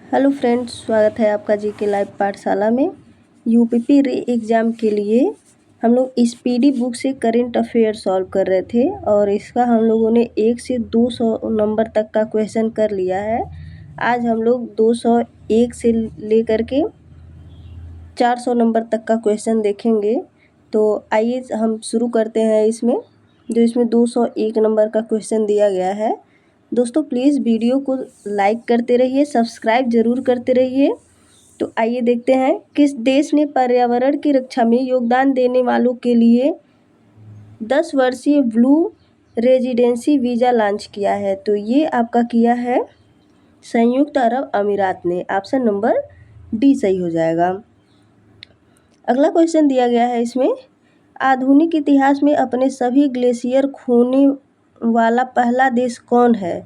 Hello friends, स्वागत है आपका जीके लाइव पाठशाला में। यूपीपी री एग्ज़ाम के लिए हम लोग स्पीडी बुक से करंट अफेयर सॉल्व कर रहे थे और इसका हम लोगों ने 1 से 200 नंबर तक का क्वेश्चन कर लिया है। आज हम लोग 201 से लेकर के 400 नंबर तक का क्वेश्चन देखेंगे। तो आइए हम शुरू करते हैं इसमें 201 नंबर का क्वेश्चन दिया गया है। दोस्तों प्लीज़ वीडियो को लाइक करते रहिए, सब्सक्राइब ज़रूर करते रहिए। तो आइए देखते हैं, किस देश ने पर्यावरण की रक्षा में योगदान देने वालों के लिए 10 वर्षीय ब्लू रेजिडेंसी वीज़ा लॉन्च किया है। तो ये आपका किया है संयुक्त अरब अमीरात ने। ऑप्शन नंबर डी सही हो जाएगा। अगला क्वेश्चन दिया गया है इसमें, आधुनिक इतिहास में अपने सभी ग्लेशियर खोने वाला पहला देश कौन है।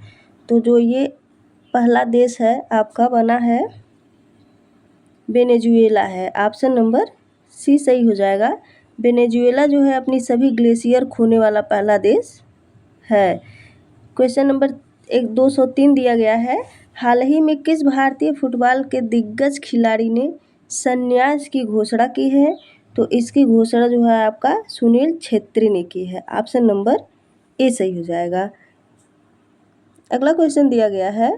तो जो ये पहला देश है आपका बना है वेनेजुएला है। ऑप्शन नंबर सी सही हो जाएगा। वेनेजुएला जो है अपनी सभी ग्लेशियर खोने वाला पहला देश है। क्वेश्चन नंबर 203 दिया गया है, हाल ही में किस भारतीय फुटबॉल के दिग्गज खिलाड़ी ने संन्यास की घोषणा की है। तो इसकी घोषणा जो है आपका सुनील छेत्री ने की है। ऑप्शन नंबर ए सही हो जाएगा। अगला क्वेश्चन दिया गया है,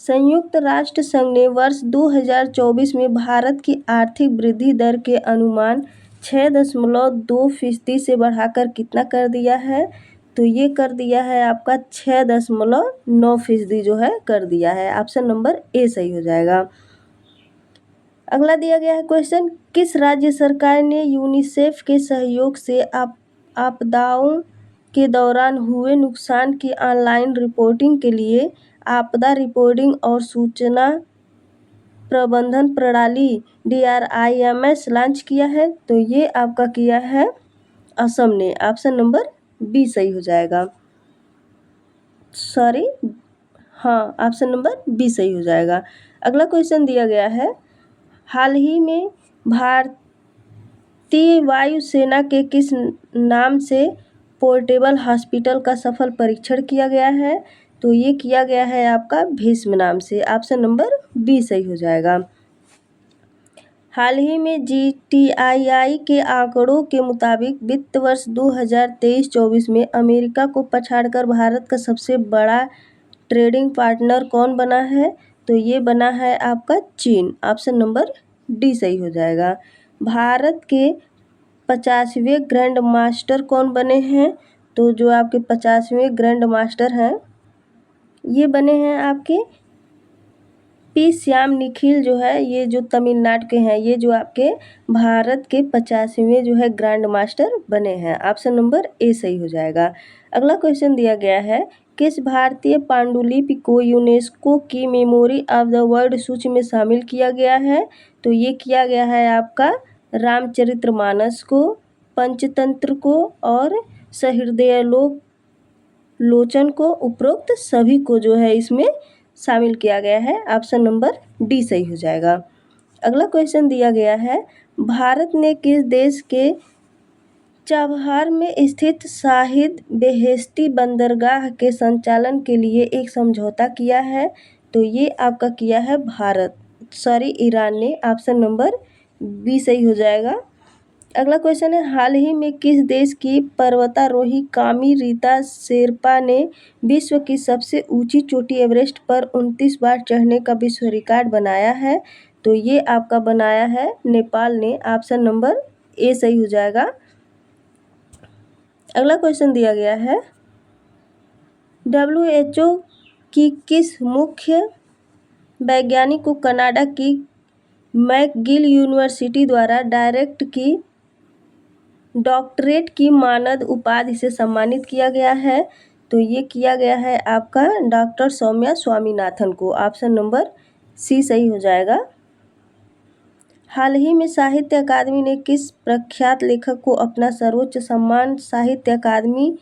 संयुक्त राष्ट्र संघ ने वर्ष 2024 में भारत की आर्थिक वृद्धि दर के अनुमान 6.2% से बढ़ाकर कितना कर दिया है। तो ये कर दिया है आपका 6.9% जो है कर दिया है। ऑप्शन नंबर ए सही हो जाएगा। अगला दिया गया है क्वेश्चन, किस राज्य सरकार ने यूनिसेफ के सहयोग से आपदाओं के दौरान हुए नुकसान की ऑनलाइन रिपोर्टिंग के लिए आपदा रिपोर्टिंग और सूचना प्रबंधन प्रणाली DRIMS लॉन्च किया है। तो ये आपका किया है असम ने। ऑप्शन नंबर बी सही हो जाएगा। ऑप्शन नंबर बी सही हो जाएगा। अगला क्वेश्चन दिया गया है, हाल ही में भारतीय वायुसेना के किस नाम से पोर्टेबल हॉस्पिटल का सफल परीक्षण किया गया है। तो ये किया गया है आपका भीष्म नाम से। ऑप्शन नंबर बी सही हो जाएगा। हाल ही में GTII के आंकड़ों के मुताबिक वित्त वर्ष 2023-24 में अमेरिका को पछाड़कर भारत का सबसे बड़ा ट्रेडिंग पार्टनर कौन बना है। तो ये बना है आपका चीन। ऑप्शन नंबर डी सही हो जाएगा। भारत के 50वें ग्रैंड मास्टर कौन बने हैं। तो जो आपके 50वें ग्रैंड मास्टर हैं ये बने हैं आपके पी श्याम निखिल जो है, ये जो तमिलनाडु के हैं, ये जो आपके भारत के 50वें जो है ग्रैंड मास्टर बने हैं। ऑप्शन नंबर ए सही हो जाएगा। अगला क्वेश्चन दिया गया है, किस भारतीय पांडुलिपि को यूनेस्को की मेमोरी ऑफ द वर्ल्ड सूची में शामिल किया गया है। तो ये किया गया है आपका रामचरितमानस को, पंचतंत्र को और सहृदय लोचन को। उपरोक्त सभी को जो है इसमें शामिल किया गया है। ऑप्शन नंबर डी सही हो जाएगा। अगला क्वेश्चन दिया गया है, भारत ने किस देश के चाबहार में स्थित शाहिद बेहेश्ती बंदरगाह के संचालन के लिए एक समझौता किया है। तो ये आपका किया है ईरान ने। ऑप्शन नंबर बी सही हो जाएगा। अगला क्वेश्चन है, हाल ही में किस देश की पर्वतारोही कामी रीता शेरपा ने विश्व की सबसे ऊंची चोटी एवरेस्ट पर 29 बार चढ़ने का विश्व रिकॉर्ड बनाया है। तो ये आपका बनाया है नेपाल ने। ऑप्शन नंबर ए सही हो जाएगा। अगला क्वेश्चन दिया गया है, WHO की किस मुख्य वैज्ञानिक को कनाडा की मैकगिल यूनिवर्सिटी द्वारा डॉक्टरेट की मानद उपाधि से सम्मानित किया गया है। तो ये किया गया है आपका डॉक्टर सौम्या स्वामीनाथन को। ऑप्शन नंबर सी सही हो जाएगा। हाल ही में साहित्य अकादमी ने किस प्रख्यात लेखक को अपना सर्वोच्च सम्मान साहित्य अकादमी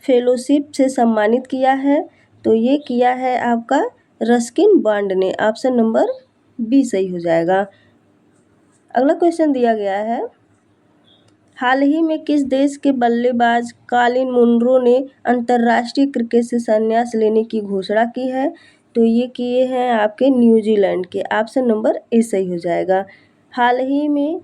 फेलोशिप से सम्मानित किया है। तो ये किया है आपका रस्किन बॉन्ड ने। ऑप्शन नंबर बी सही हो जाएगा। अगला क्वेश्चन दिया गया है, हाल ही में किस देश के बल्लेबाज कॉलिन मुनरो ने अंतर्राष्ट्रीय क्रिकेट से संन्यास लेने की घोषणा की है। तो ये किए हैं आपके न्यूजीलैंड के। ऑप्शन नंबर ए सही हो जाएगा। हाल ही में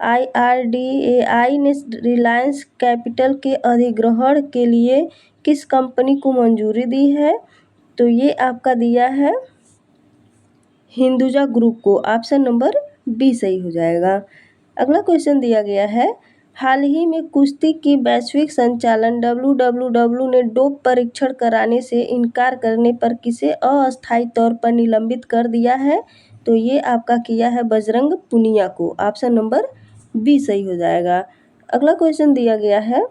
IRDAI ने रिलायंस कैपिटल के अधिग्रहण के लिए किस कंपनी को मंजूरी दी है? तो ये आपका दिया है हिंदुजा ग्रुप को। ऑप्शन नंबर बी सही हो जाएगा। अगला क्वेश्चन दिया गया है, हाल ही में कुश्ती की वैश्विक संचालन WWW ने डोप परीक्षण कराने से इनकार करने पर किसे अस्थायी तौर पर निलंबित कर दिया है? तो ये आपका किया है बजरंग पुनिया को। ऑप्शन नंबर बी सही हो जाएगा। अगला क्वेश्चन दिया गया है,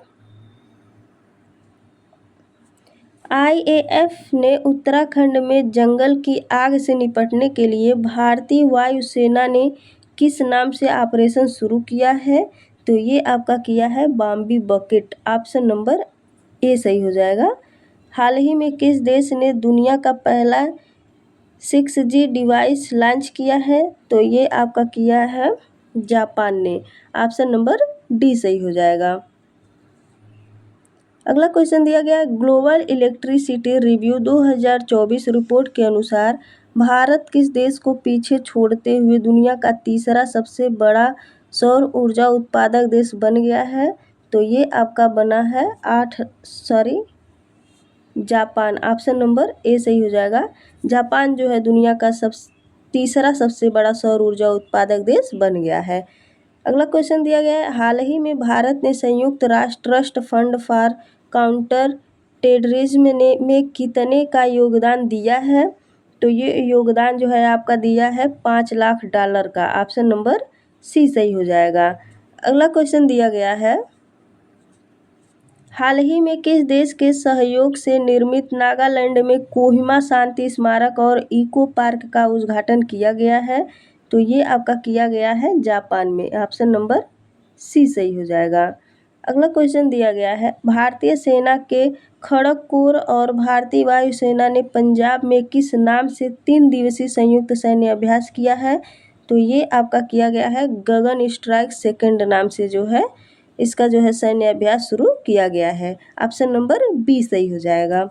IAF ने उत्तराखंड में जंगल की आग से निपटने के लिए भारतीय वायुसेना ने किस नाम से ऑपरेशन शुरू किया है? तो ये आपका किया है बॉम्बी बकेट। ऑप्शन नंबर ए सही हो जाएगा। हाल ही में किस देश ने दुनिया का पहला 6G डिवाइस लॉन्च किया है? तो ये आपका किया है जापान ने। ऑप्शन नंबर डी सही हो जाएगा। अगला क्वेश्चन दिया गया है, ग्लोबल इलेक्ट्रिसिटी रिव्यू 2024 रिपोर्ट के अनुसार भारत किस देश को पीछे छोड़ते हुए दुनिया का तीसरा सबसे बड़ा सौर ऊर्जा उत्पादक देश बन गया है? तो ये आपका बना है जापान। ऑप्शन नंबर ए सही हो जाएगा। जापान जो है दुनिया का तीसरा सबसे बड़ा सौर ऊर्जा उत्पादक देश बन गया है। अगला क्वेश्चन दिया गया है, हाल ही में भारत ने संयुक्त राष्ट्र trust fund for counter terrorism में कितने का योगदान दिया है? तो ये योगदान जो है आपका दिया है $5 लाख का। ऑप्शन नंबर सी सही हो जाएगा। अगला क्वेश्चन दिया गया है, हाल ही में किस देश के सहयोग से निर्मित नागालैंड में कोहिमा शांति स्मारक और इको पार्क का उद्घाटन किया गया है? तो ये आपका किया गया है जापान में। ऑप्शन नंबर सी सही हो जाएगा। अगला क्वेश्चन दिया गया है, भारतीय सेना के खड़गपुर और भारतीय वायुसेना ने पंजाब में किस नाम से 3 दिवसीय संयुक्त सैन्य अभ्यास किया है? तो ये आपका किया गया है गगन स्ट्राइक सेकंड नाम से जो है इसका जो है सैन्य अभ्यास शुरू किया गया है। ऑप्शन नंबर बी सही हो जाएगा।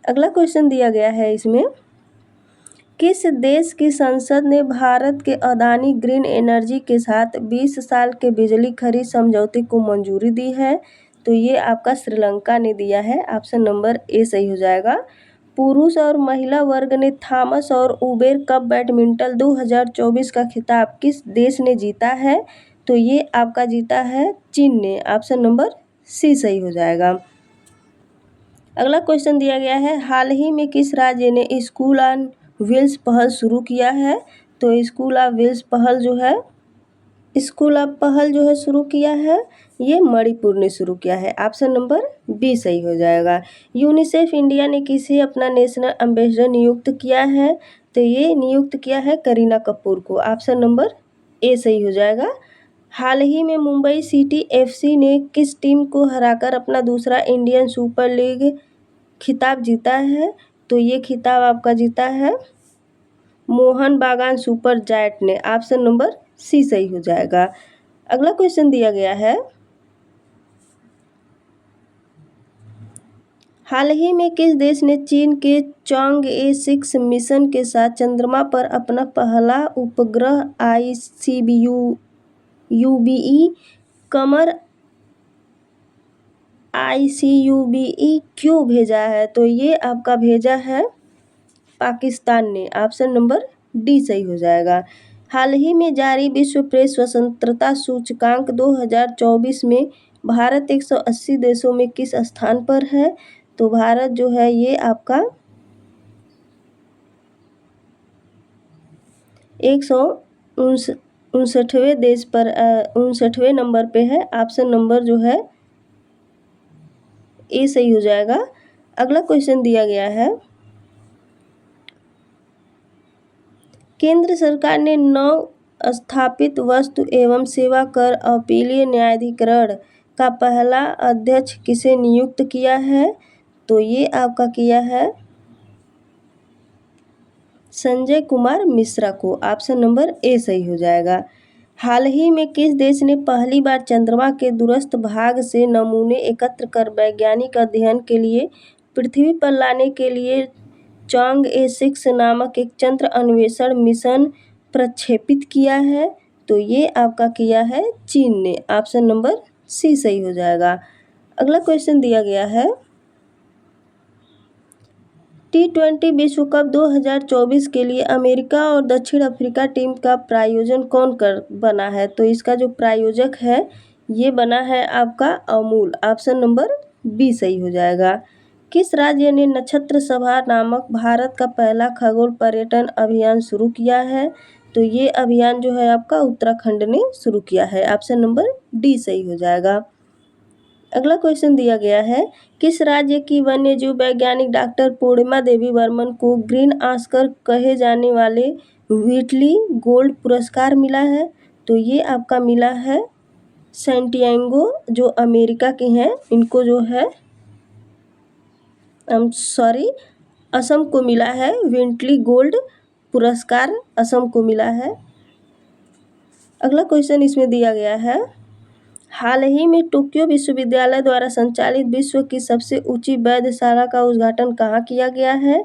अगला क्वेश्चन दिया गया है इसमें, किस देश की संसद ने भारत के अदानी ग्रीन एनर्जी के साथ 20 साल के बिजली खरीद समझौते को मंजूरी दी है? तो ये आपका श्रीलंका ने दिया है। ऑप्शन नंबर ए सही हो जाएगा। पुरुष और महिला वर्ग ने थॉमस और उबेर कप बैडमिंटन 2024 का खिताब किस देश ने जीता है? तो ये आपका जीता है चीन ने। ऑप्शन नंबर सी सही हो जाएगा। अगला क्वेश्चन दिया गया है, हाल ही में किस राज्य ने स्कूल ऑन व्हील्स पहल शुरू किया है? तो स्कूल ऑफ पहल जो है शुरू किया है ये मणिपुर ने शुरू किया है। ऑप्शन नंबर बी सही हो जाएगा। यूनिसेफ इंडिया ने किसे अपना नेशनल एम्बेसडर नियुक्त किया है? तो ये नियुक्त किया है करीना कपूर को। ऑप्शन नंबर ए सही हो जाएगा। हाल ही में मुंबई सिटी FC ने किस टीम को हराकर अपना दूसरा इंडियन सुपर लीग खिताब जीता है? तो ये खिताब आपका जीता है मोहन बागान सुपर जायंट ने। ऑप्शन नंबर सी सही हो जाएगा। अगला क्वेश्चन दिया गया है, हाल ही में किस देश ने चीन के चांगए-6 मिशन के साथ चंद्रमा पर अपना पहला उपग्रह ICBE भेजा है? तो ये आपका भेजा है पाकिस्तान ने। ऑप्शन नंबर डी सही हो जाएगा। हाल ही में जारी विश्व प्रेस स्वतंत्रता सूचकांक 2024 में भारत 180 देशों में किस स्थान पर है? तो भारत जो है ये आपका 159वें देश पर 59वें नंबर पे है। ऑप्शन नंबर जो है ए सही हो जाएगा। अगला क्वेश्चन दिया गया है, केंद्र सरकार ने नव स्थापित वस्तु एवं सेवा कर अपीलीय न्यायाधिकरण का पहला अध्यक्ष किसे नियुक्त किया है? तो ये आपका किया है संजय कुमार मिश्रा को। ऑप्शन नंबर ए सही हो जाएगा। हाल ही में किस देश ने पहली बार चंद्रमा के दूरस्थ भाग से नमूने एकत्र कर वैज्ञानिक अध्ययन के लिए पृथ्वी पर लाने के लिए चांग-ए 6 नामक एक चंद्र अन्वेषण मिशन प्रक्षेपित किया है? तो ये आपका किया है चीन ने। ऑप्शन नंबर सी सही हो जाएगा। अगला क्वेश्चन दिया गया है, T20 विश्व कप 2024 के लिए अमेरिका और दक्षिण अफ्रीका टीम का प्रायोजन कौन कर बना है? तो इसका जो प्रायोजक है ये बना है आपका अमूल। ऑप्शन नंबर बी सही हो जाएगा। किस राज्य ने नक्षत्र सभा नामक भारत का पहला खगोल पर्यटन अभियान शुरू किया है? तो ये अभियान जो है आपका उत्तराखंड ने शुरू किया है। ऑप्शन नंबर डी सही हो जाएगा। अगला क्वेश्चन दिया गया है, किस राज्य की वन्यजीव वैज्ञानिक डॉक्टर पूर्णिमा देवी वर्मन को ग्रीन ऑस्कर कहे जाने वाले व्हिटली गोल्ड पुरस्कार मिला है? तो ये आपका मिला है सैंटियागो जो अमेरिका के हैं, इनको जो है असम को मिला है। व्हिटली गोल्ड पुरस्कार असम को मिला है। अगला क्वेश्चन इसमें दिया गया है, हाल ही में टोक्यो विश्वविद्यालय द्वारा संचालित विश्व की सबसे ऊंची वेधशाला का उद्घाटन कहाँ किया गया है?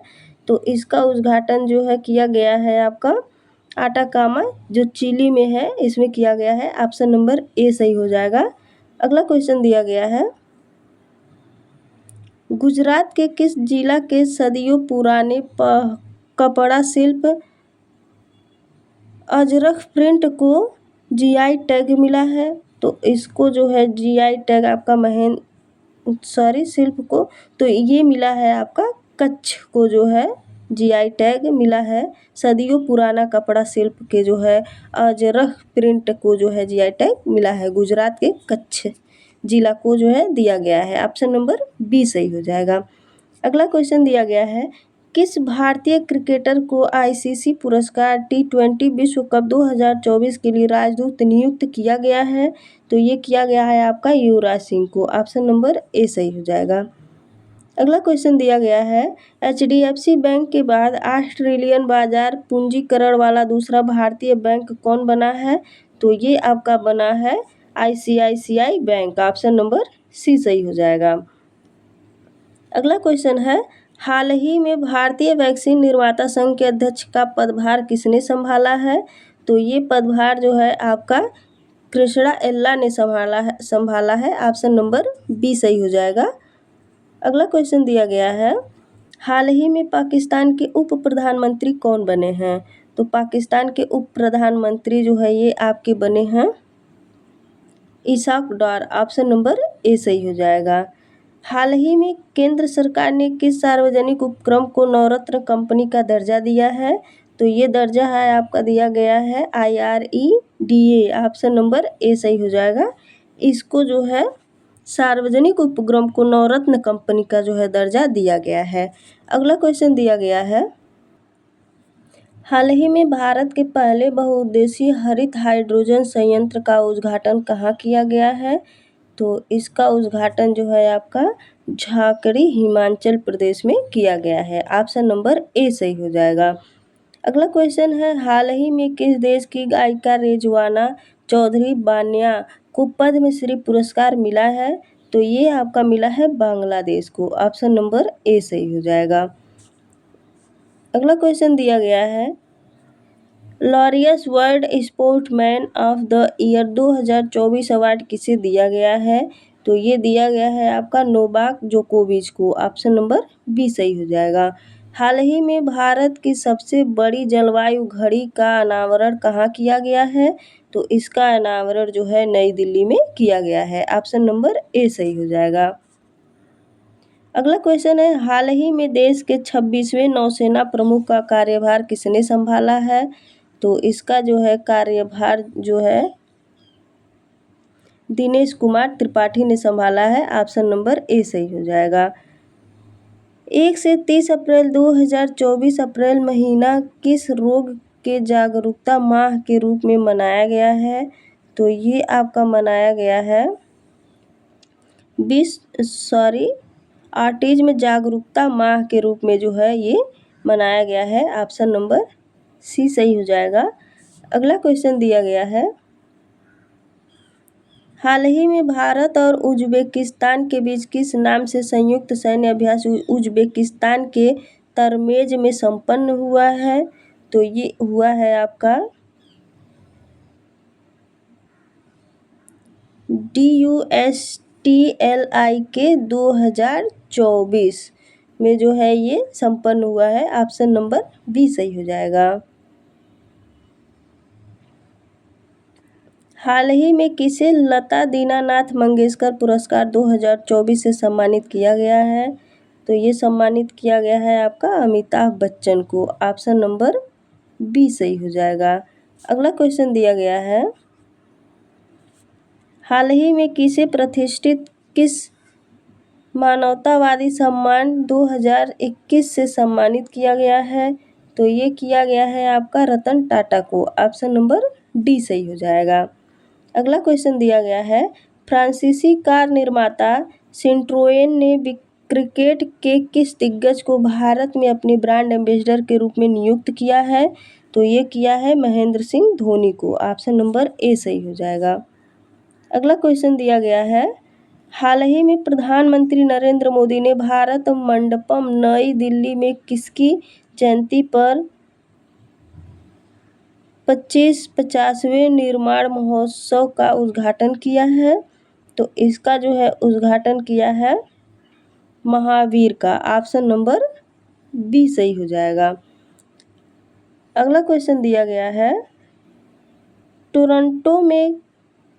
तो इसका उद्घाटन जो है किया गया है आपका आटाकामा जो चिली में है, इसमें किया गया है। ऑप्शन नंबर ए सही हो जाएगा। अगला क्वेश्चन दिया गया है, गुजरात के किस जिला के सदियों पुराने कपड़ा शिल्प अजरख प्रिंट को जीआई टैग मिला है? तो इसको जो है जीआई टैग आपका शिल्प को तो ये मिला है आपका कच्छ को जो है जीआई टैग मिला है। सदियों पुराना कपड़ा शिल्प के जो है अजरख प्रिंट को जो है जीआई टैग मिला है। गुजरात के कच्छ जिला को जो है दिया गया है। ऑप्शन नंबर बी सही हो जाएगा। अगला क्वेश्चन दिया गया है, किस भारतीय क्रिकेटर को आईसीसी पुरस्कार T20 विश्व कप 2024 के लिए राजदूत नियुक्त किया गया है? तो ये किया गया है आपका युवराज सिंह को। ऑप्शन नंबर ए सही हो जाएगा। अगला क्वेश्चन दिया गया है, HDFC बैंक के बाद ऑस्ट्रेलियन बाजार पूंजीकरण वाला दूसरा भारतीय बैंक कौन बना है? तो ये आपका बना है ICICI bank. Option number C सही हो जाएगा। अगला क्वेश्चन है, हाल ही में भारतीय वैक्सीन निर्माता संघ के अध्यक्ष का पदभार किसने संभाला है? तो ये पदभार जो है आपका कृष्णा एल्ला ने संभाला है। ऑप्शन नंबर बी सही हो जाएगा। अगला क्वेश्चन दिया गया है, हाल ही में पाकिस्तान के उप प्रधानमंत्री कौन बने हैं? तो पाकिस्तान के उप प्रधानमंत्री जो है ये आपके बने हैं Ishaq Dar. Option number A सही हो जाएगा। हाल ही में केंद्र सरकार ने किस सार्वजनिक उपक्रम को नवरत्न कंपनी का दर्जा दिया है? तो ये दर्जा है आपका दिया गया है IREDA। ऑप्शन नंबर ए सही हो जाएगा। इसको जो है सार्वजनिक उपक्रम को नवरत्न कंपनी का जो है दर्जा दिया गया है। अगला क्वेश्चन दिया गया है, हाल ही में भारत के पहले बहुउद्देशीय हरित हाइड्रोजन संयंत्र का उद्घाटन कहाँ किया गया है? तो इसका उद्घाटन जो है आपका झाकड़ी हिमाचल प्रदेश में किया गया है। ऑप्शन नंबर ए सही हो जाएगा। अगला क्वेश्चन है, हाल ही में किस देश की गायिका रिजवाना चौधरी बानिया को पद्मश्री पुरस्कार मिला है? तो ये आपका मिला है बांग्लादेश को। ऑप्शन नंबर ए सही हो जाएगा। अगला क्वेश्चन दिया गया है, Laureus world sportsman of the year 2024 award किसे दिया गया है? तो ये दिया गया है आपका नोवाक जोकोविच को। ऑप्शन नंबर बी सही हो जाएगा। हाल ही में भारत की सबसे बड़ी जलवायु घड़ी का अनावरण कहाँ किया गया है? तो इसका अनावरण जो है नई दिल्ली में किया गया है। ऑप्शन नंबर ए सही हो जाएगा। अगला क्वेश्चन है, हाल ही में देश के 26वें नौसेना प्रमुख का कार्यभार किसने संभाला है? तो इसका जो है कार्यभार जो है दिनेश कुमार त्रिपाठी ने संभाला है। ऑप्शन नंबर ए सही हो जाएगा। 1 से 30 अप्रैल 2024 अप्रैल महीना किस रोग के जागरूकता माह के रूप में मनाया गया है? तो ये आपका मनाया गया है ऑटिज्म जागरूकता माह के रूप में जो है ये मनाया गया है। ऑप्शन नंबर सी सही हो जाएगा। अगला क्वेश्चन दिया गया है, हाल ही में भारत और उज्बेकिस्तान के बीच किस नाम से संयुक्त सैन्य अभ्यास उज्बेकिस्तान के तरमेज में संपन्न हुआ है? तो ये हुआ है आपका DUSTLI के 2024 में जो है ये संपन्न हुआ है। ऑप्शन नंबर बी सही हो जाएगा। हाल ही में किसे लता दीनानाथ मंगेशकर पुरस्कार 2024 से सम्मानित किया गया है? तो ये सम्मानित किया गया है आपका अमिताभ बच्चन को। ऑप्शन नंबर बी सही हो जाएगा। अगला क्वेश्चन दिया गया है, हाल ही में किस मानवतावादी सम्मान 2021 से सम्मानित किया गया है? तो ये किया गया है आपका रतन टाटा को। ऑप्शन नंबर डी सही हो जाएगा। अगला क्वेश्चन दिया गया है, फ्रांसीसी कार निर्माता सिंट्रोएन ने क्रिकेट के किस दिग्गज को भारत में अपने ब्रांड एम्बेसडर के रूप में नियुक्त किया है? तो ये किया है महेंद्र सिंह धोनी को। ऑप्शन नंबर ए सही हो जाएगा। अगला क्वेश्चन दिया गया है, हाल ही में प्रधानमंत्री नरेंद्र मोदी ने भारत मंडपम नई दिल्ली में किसकी जयंती पर 50वें निर्माण महोत्सव का उद्घाटन किया है? तो इसका जो है उद्घाटन किया है महावीर का। ऑप्शन नंबर बी सही हो जाएगा। अगला क्वेश्चन दिया गया है, टोरंटो में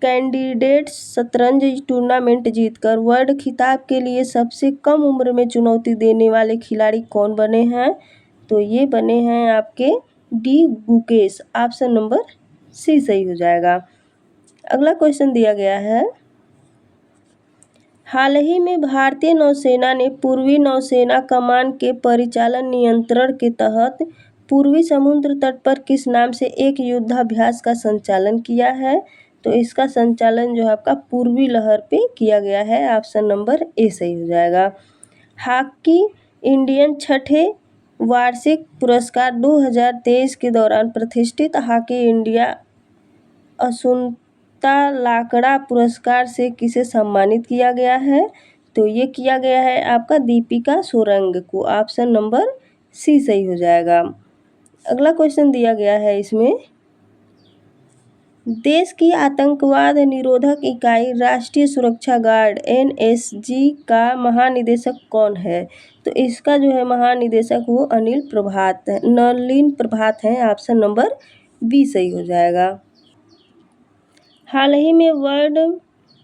कैंडिडेट्स शतरंज टूर्नामेंट जीतकर वर्ल्ड खिताब के लिए सबसे कम उम्र में चुनौती देने वाले खिलाड़ी कौन बने हैं? तो ये बने हैं आपके D Gukesh. Option number C सही हो जाएगा। अगला क्वेश्चन दिया गया है, हाल ही में भारतीय नौसेना ने पूर्वी नौसेना कमान के परिचालन नियंत्रण के तहत पूर्वी समुद्र तट पर किस नाम से एक युद्धाभ्यास का संचालन किया है? तो इसका संचालन जो है आपका पूर्वी लहर पे किया गया है। ऑप्शन नंबर ए सही हो जाएगा। हॉकी इंडियन छठे वार्षिक पुरस्कार 2023 के दौरान प्रतिष्ठित हॉकी इंडिया असुंता लाकड़ा पुरस्कार से किसे सम्मानित किया गया है? तो ये किया गया है आपका दीपिका सोरंग को। ऑप्शन नंबर सी सही हो जाएगा। अगला क्वेश्चन दिया गया है इसमें, देश की आतंकवाद निरोधक इकाई राष्ट्रीय सुरक्षा गार्ड NSG का महानिदेशक कौन है? तो इसका जो है महानिदेशक वो नलिन प्रभात हैं। ऑप्शन नंबर बी सही हो जाएगा। हाल ही में वर्ल्ड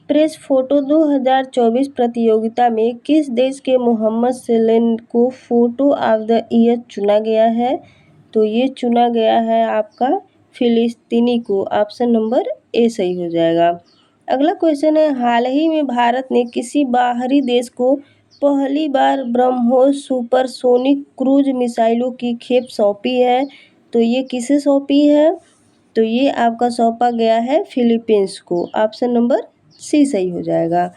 प्रेस फोटो 2024 प्रतियोगिता में किस देश के मोहम्मद सलेम को फोटो ऑफ द ईयर चुना गया है? तो ये चुना गया है आपका फिलिस्तीनी को। ऑप्शन नंबर ए सही हो जाएगा। अगला क्वेश्चन है, हाल ही में भारत ने किसी बाहरी देश को पहली बार ब्रह्मोस सुपरसोनिक क्रूज मिसाइलों की खेप सौंपी है? तो ये किसे सौंपी है? तो ये आपका सौंपा गया है फिलीपींस को। ऑप्शन नंबर सी सही हो जाएगा।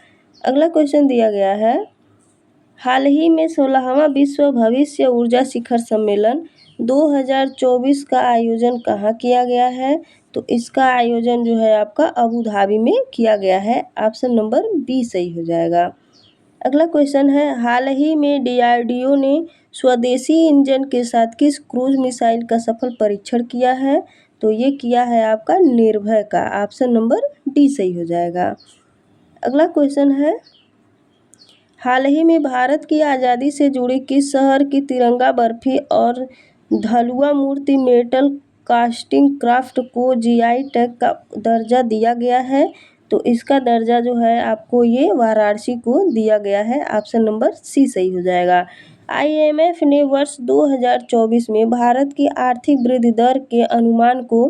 अगला क्वेश्चन दिया गया है, हाल ही में 16वां विश्व भविष्य ऊर्जा शिखर सम्मेलन 2024 का आयोजन कहाँ किया गया है? तो इसका आयोजन जो है आपका अबू धाबी में किया गया है। ऑप्शन नंबर बी सही हो जाएगा। अगला क्वेश्चन है, हाल ही में DRDO ने स्वदेशी इंजन के साथ किस क्रूज मिसाइल का सफल परीक्षण किया है? तो ये किया है आपका निर्भय का। ऑप्शन नंबर डी सही हो जाएगा। अगला क्वेश्चन है, हाल ही में भारत की आज़ादी से जुड़ी किस शहर की तिरंगा बर्फी और धलुआ मूर्ति मेटल कास्टिंग क्राफ्ट को GI टैग का दर्जा दिया गया है? तो इसका दर्जा जो है आपको ये वाराणसी को दिया गया है। ऑप्शन नंबर सी सही हो जाएगा। IMF ने वर्ष 2024 में भारत की आर्थिक वृद्धि दर के अनुमान को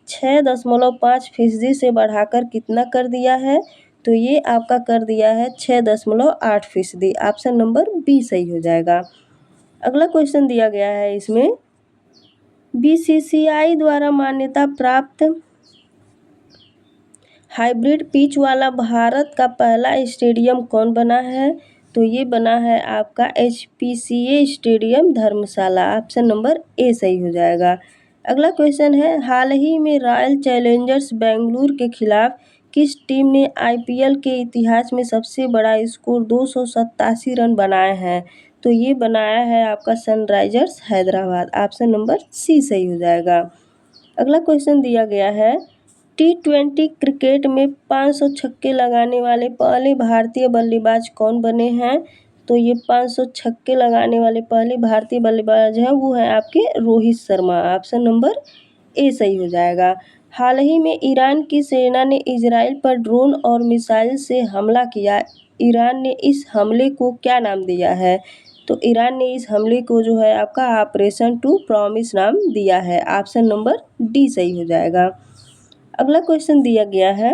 6.5% से बढ़ाकर कितना कर दिया है? तो ये आपका कर दिया है 6.8%। ऑप्शन नंबर बी सही हो जाएगा। अगला क्वेश्चन दिया गया है इसमें, BCCI द्वारा मान्यता प्राप्त हाइब्रिड पिच वाला भारत का पहला स्टेडियम कौन बना है? तो ये बना है आपका HPCA stadium Dharamshala. Option number A सही हो जाएगा। अगला क्वेश्चन है, हाल ही में रॉयल चैलेंजर्स बेंगलुरु के खिलाफ किस टीम ने IPL के इतिहास में सबसे बड़ा स्कोर 287 रन बनाए हैं? तो ये बनाया है आपका Sunrisers Hyderabad. Option number C सही हो जाएगा। अगला क्वेश्चन दिया गया है, T20 क्रिकेट में 500 छक्के लगाने वाले पहले भारतीय बल्लेबाज कौन बने हैं? तो ये 500 छक्के लगाने वाले पहले भारतीय बल्लेबाज हैं, वो है आपके Rohit Sharma. Option number A सही हो जाएगा। हाल ही में ईरान की सेना ने इजराइल पर ड्रोन और मिसाइल से हमला किया। ईरान ने इस हमले को क्या नाम दिया है? तो ईरान ने इस हमले को जो है आपका ऑपरेशन टू प्रॉमिस नाम दिया है। ऑप्शन नंबर डी सही हो जाएगा। अगला क्वेश्चन दिया गया है,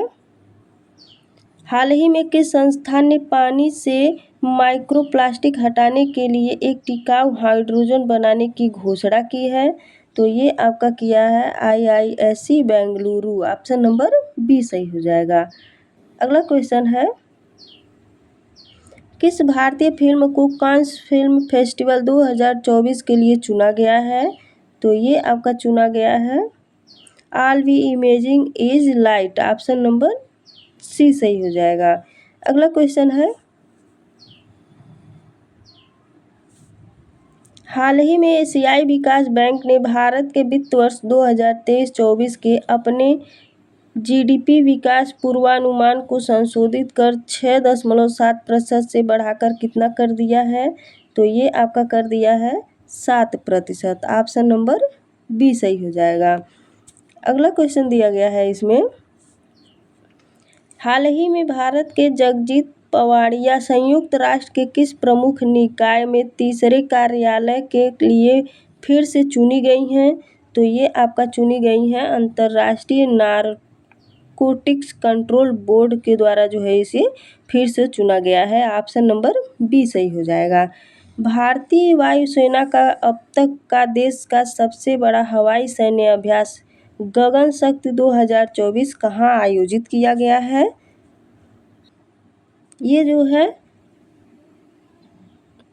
हाल ही में किस संस्थान ने पानी से माइक्रोप्लास्टिक हटाने के लिए एक टिकाऊ हाइड्रोजन बनाने की घोषणा की है? तो ये आपका किया है IISc Bengaluru. Option number B सही हो जाएगा। अगला क्वेश्चन है, किस भारतीय फिल्म को कांस फिल्म फेस्टिवल 2024 के लिए चुना गया है? तो ये आपका चुना गया है All We Imagine As Light. Option number C सही हो जाएगा। अगला क्वेश्चन है, हाल ही में एशियाई विकास बैंक ने भारत के वित्त वर्ष 2023-24 के अपने GDP विकास पूर्वानुमान को संशोधित कर 6.7% से बढ़ाकर कितना कर दिया है? तो ये आपका कर दिया है 7%। ऑप्शन नंबर बी सही हो जाएगा। अगला क्वेश्चन दिया गया है इसमें, हाल ही में भारत के जगजीत पवाड़िया संयुक्त राष्ट्र के किस प्रमुख निकाय में तीसरे कार्यालय के लिए फिर से चुनी गई हैं? तो ये आपका चुनी गई हैं अंतर्राष्ट्रीय नारकोटिक्स कंट्रोल बोर्ड के द्वारा जो है इसे फिर से चुना गया है। ऑप्शन नंबर बी सही हो जाएगा। भारतीय वायुसेना का अब तक का देश का सबसे बड़ा हवाई सैन्य अभ्यास गगन शक्ति 2024 कहाँ आयोजित किया गया है? ये जो है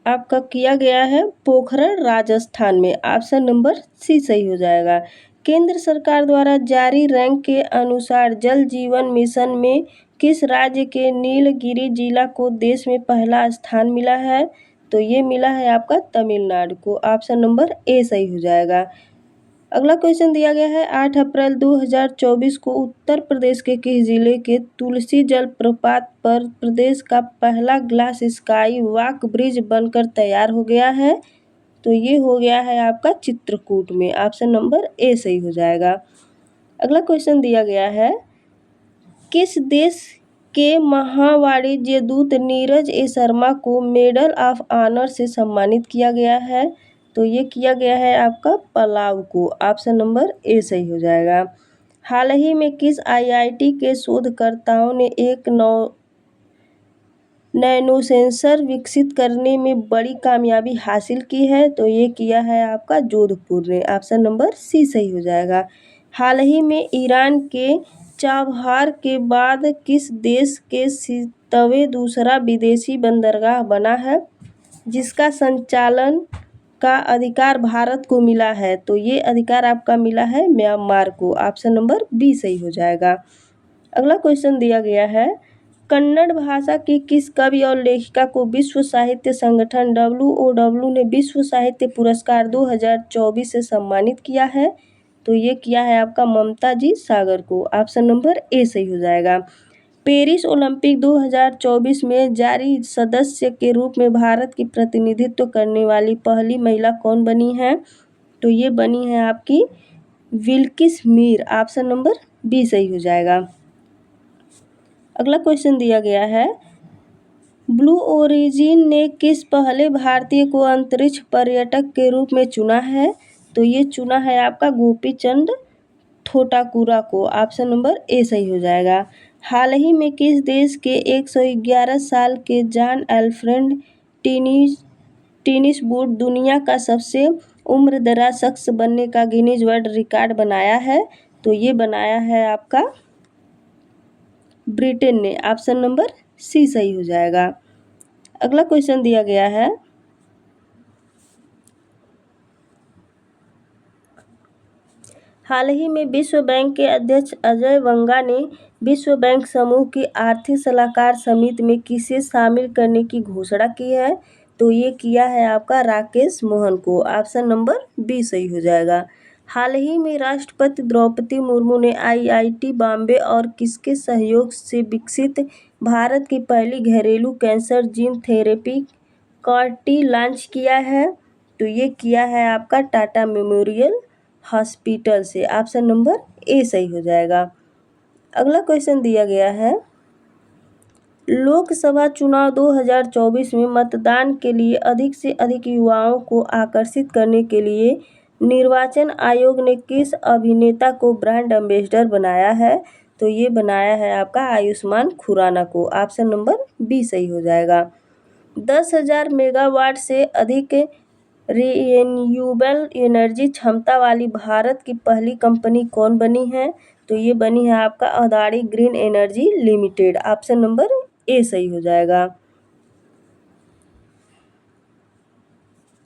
आपका किया गया है पोखरण राजस्थान में। ऑप्शन नंबर सी सही हो जाएगा। केंद्र सरकार द्वारा जारी रैंक के अनुसार जल जीवन मिशन में किस राज्य के नीलगिरी जिला को देश में पहला स्थान मिला है? तो ये मिला है आपका तमिलनाडु को। ऑप्शन नंबर ए सही हो जाएगा। अगला क्वेश्चन दिया गया है, 8 अप्रैल 2024 को उत्तर प्रदेश के किस जिले के तुलसी जलप्रपात पर प्रदेश का पहला ग्लास स्काई वॉक ब्रिज बनकर तैयार हो गया है? तो ये हो गया है आपका चित्रकूट में। ऑप्शन नंबर ए सही हो जाएगा। अगला क्वेश्चन दिया गया है, किस देश के महावाणिज्य दूत नीरज ए शर्मा को मेडल ऑफ ऑनर से सम्मानित किया गया है? तो ये किया गया है आपका पलाव को। ऑप्शन नंबर ए सही हो जाएगा। हाल ही में किस IIT के शोधकर्ताओं ने एक नैनो सेंसर विकसित करने में बड़ी कामयाबी हासिल की है? तो ये किया है आपका जोधपुर ने। ऑप्शन नंबर सी सही हो जाएगा। हाल ही में ईरान के चाबहार के बाद किस देश के सितवे दूसरा विदेशी बंदरगाह बना है जिसका संचालन का अधिकार भारत को मिला है? तो ये अधिकार आपका मिला है म्यांमार को। ऑप्शन नंबर बी सही हो जाएगा। अगला क्वेश्चन दिया गया है, कन्नड़ भाषा की किस कवि और लेखिका को विश्व साहित्य संगठन WOW ने विश्व साहित्य पुरस्कार 2024 से सम्मानित किया है? तो ये किया है आपका ममता जी सागर को। ऑप्शन नंबर ए सही हो जाएगा। पेरिस ओलंपिक 2024 में जारी सदस्य के रूप में भारत की प्रतिनिधित्व करने वाली पहली महिला कौन बनी है? तो ये बनी है आपकी Wilkes Mir. Option number B सही हो जाएगा। अगला क्वेश्चन दिया गया है, ब्लू ओरिजिन ने किस पहले भारतीय को अंतरिक्ष पर्यटक के रूप में चुना है? तो ये चुना है आपका गोपीचंद थोटाकुरा को। ऑप्शन नंबर ए सही हो जाएगा। हाल ही में किस देश के 111 साल के जॉन एल्फ्रेड टेनिस वुड दुनिया का सबसे उम्रदराज शख्स बनने का गिनीज वर्ल्ड रिकॉर्ड बनाया है? तो ये बनाया है आपका ब्रिटेन ने। ऑप्शन नंबर सी सही हो जाएगा। अगला क्वेश्चन दिया गया है, हाल ही में विश्व बैंक के अध्यक्ष अजय बंगा ने विश्व बैंक समूह की आर्थिक सलाहकार समिति में किसे शामिल करने की घोषणा की है? तो ये किया है आपका राकेश मोहन को। ऑप्शन नंबर बी सही हो जाएगा। हाल ही में राष्ट्रपति द्रौपदी मुर्मू ने IIT बॉम्बे और किसके सहयोग से विकसित भारत की पहली घरेलू cancer gene therapy CAR-T launch किया है? तो ये किया है आपका टाटा मेमोरियल हॉस्पिटल से। ऑप्शन नंबर ए सही हो जाएगा। अगला क्वेश्चन दिया गया है, लोकसभा चुनाव 2024 में मतदान के लिए अधिक से अधिक युवाओं को आकर्षित करने के लिए निर्वाचन आयोग ने किस अभिनेता को ब्रांड एम्बेसडर बनाया है? तो ये बनाया है आपका आयुष्मान खुराना को। ऑप्शन नंबर बी सही हो जाएगा। 10,000 मेगावाट से अधिक रिन्यूएबल एनर्जी क्षमता वाली भारत की पहली कंपनी कौन बनी है? तो ये बनी है आपका Adani green energy limited. Option number A सही हो जाएगा।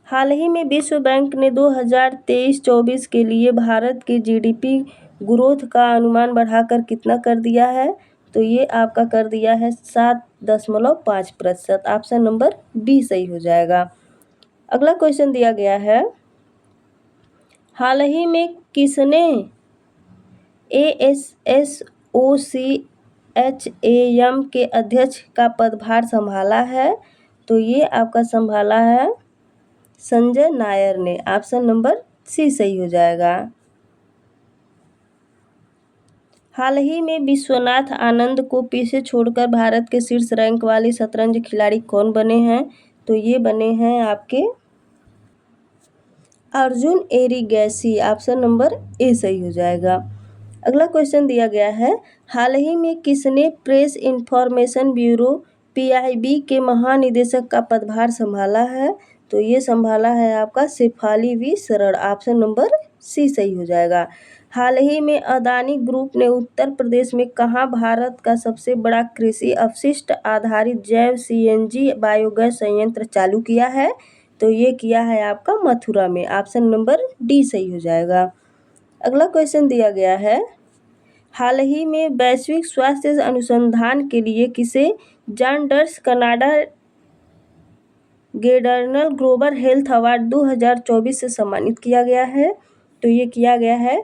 हाल ही में विश्व बैंक ने 2023-24 के लिए भारत की GDP ग्रोथ का अनुमान बढ़ाकर कितना कर दिया है? तो ये आपका कर दिया है 7.5%। ऑप्शन नंबर बी सही हो जाएगा। अगला क्वेश्चन दिया गया है, हाल ही में किसने ASSOCHAM के अध्यक्ष का पदभार संभाला है? तो ये आपका संभाला है संजय नायर ने। ऑप्शन नंबर सी सही हो जाएगा। हाल ही में विश्वनाथ आनंद को पीछे छोड़कर भारत के शीर्ष रैंक वाले शतरंज खिलाड़ी कौन बने हैं? तो ये बने हैं आपके Arjun Erigaisi. Option number A सही हो जाएगा। अगला क्वेश्चन दिया गया है, हाल ही में किसने प्रेस इंफॉर्मेशन ब्यूरो PIB के महानिदेशक का पदभार संभाला है? तो ये संभाला है आपका शेफाली V शरण। ऑप्शन नंबर सी सही हो जाएगा। हाल ही में अदानी ग्रुप ने उत्तर प्रदेश में कहाँ भारत का सबसे बड़ा कृषि अपशिष्ट आधारित जैव CNG बायोगैस संयंत्र चालू किया है? तो ये किया है आपका मथुरा में। ऑप्शन नंबर डी सही हो जाएगा। अगला क्वेश्चन दिया गया है, हाल ही में वैश्विक स्वास्थ्य अनुसंधान के लिए किसे John Dirks Canada Gairdner global health award 2024 से सम्मानित किया गया है? तो ये किया गया है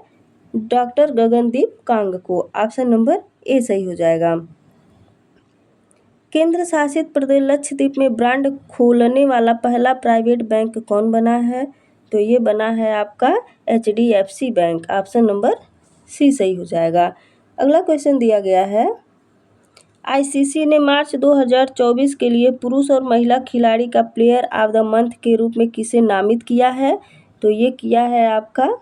डॉक्टर गगनदीप कांग को। ऑप्शन नंबर ए सही हो जाएगा। केंद्र शासित प्रदेश लक्षद्वीप में ब्रांड खोलने वाला पहला प्राइवेट बैंक कौन बना है? तो ये बना है आपका HDFC bank. Option number C सही हो जाएगा। अगला क्वेश्चन दिया गया है, ICC ने मार्च 2024 के लिए पुरुष और महिला खिलाड़ी का प्लेयर ऑफ द मंथ के रूप में किसे नामित किया है? तो ये किया है आपका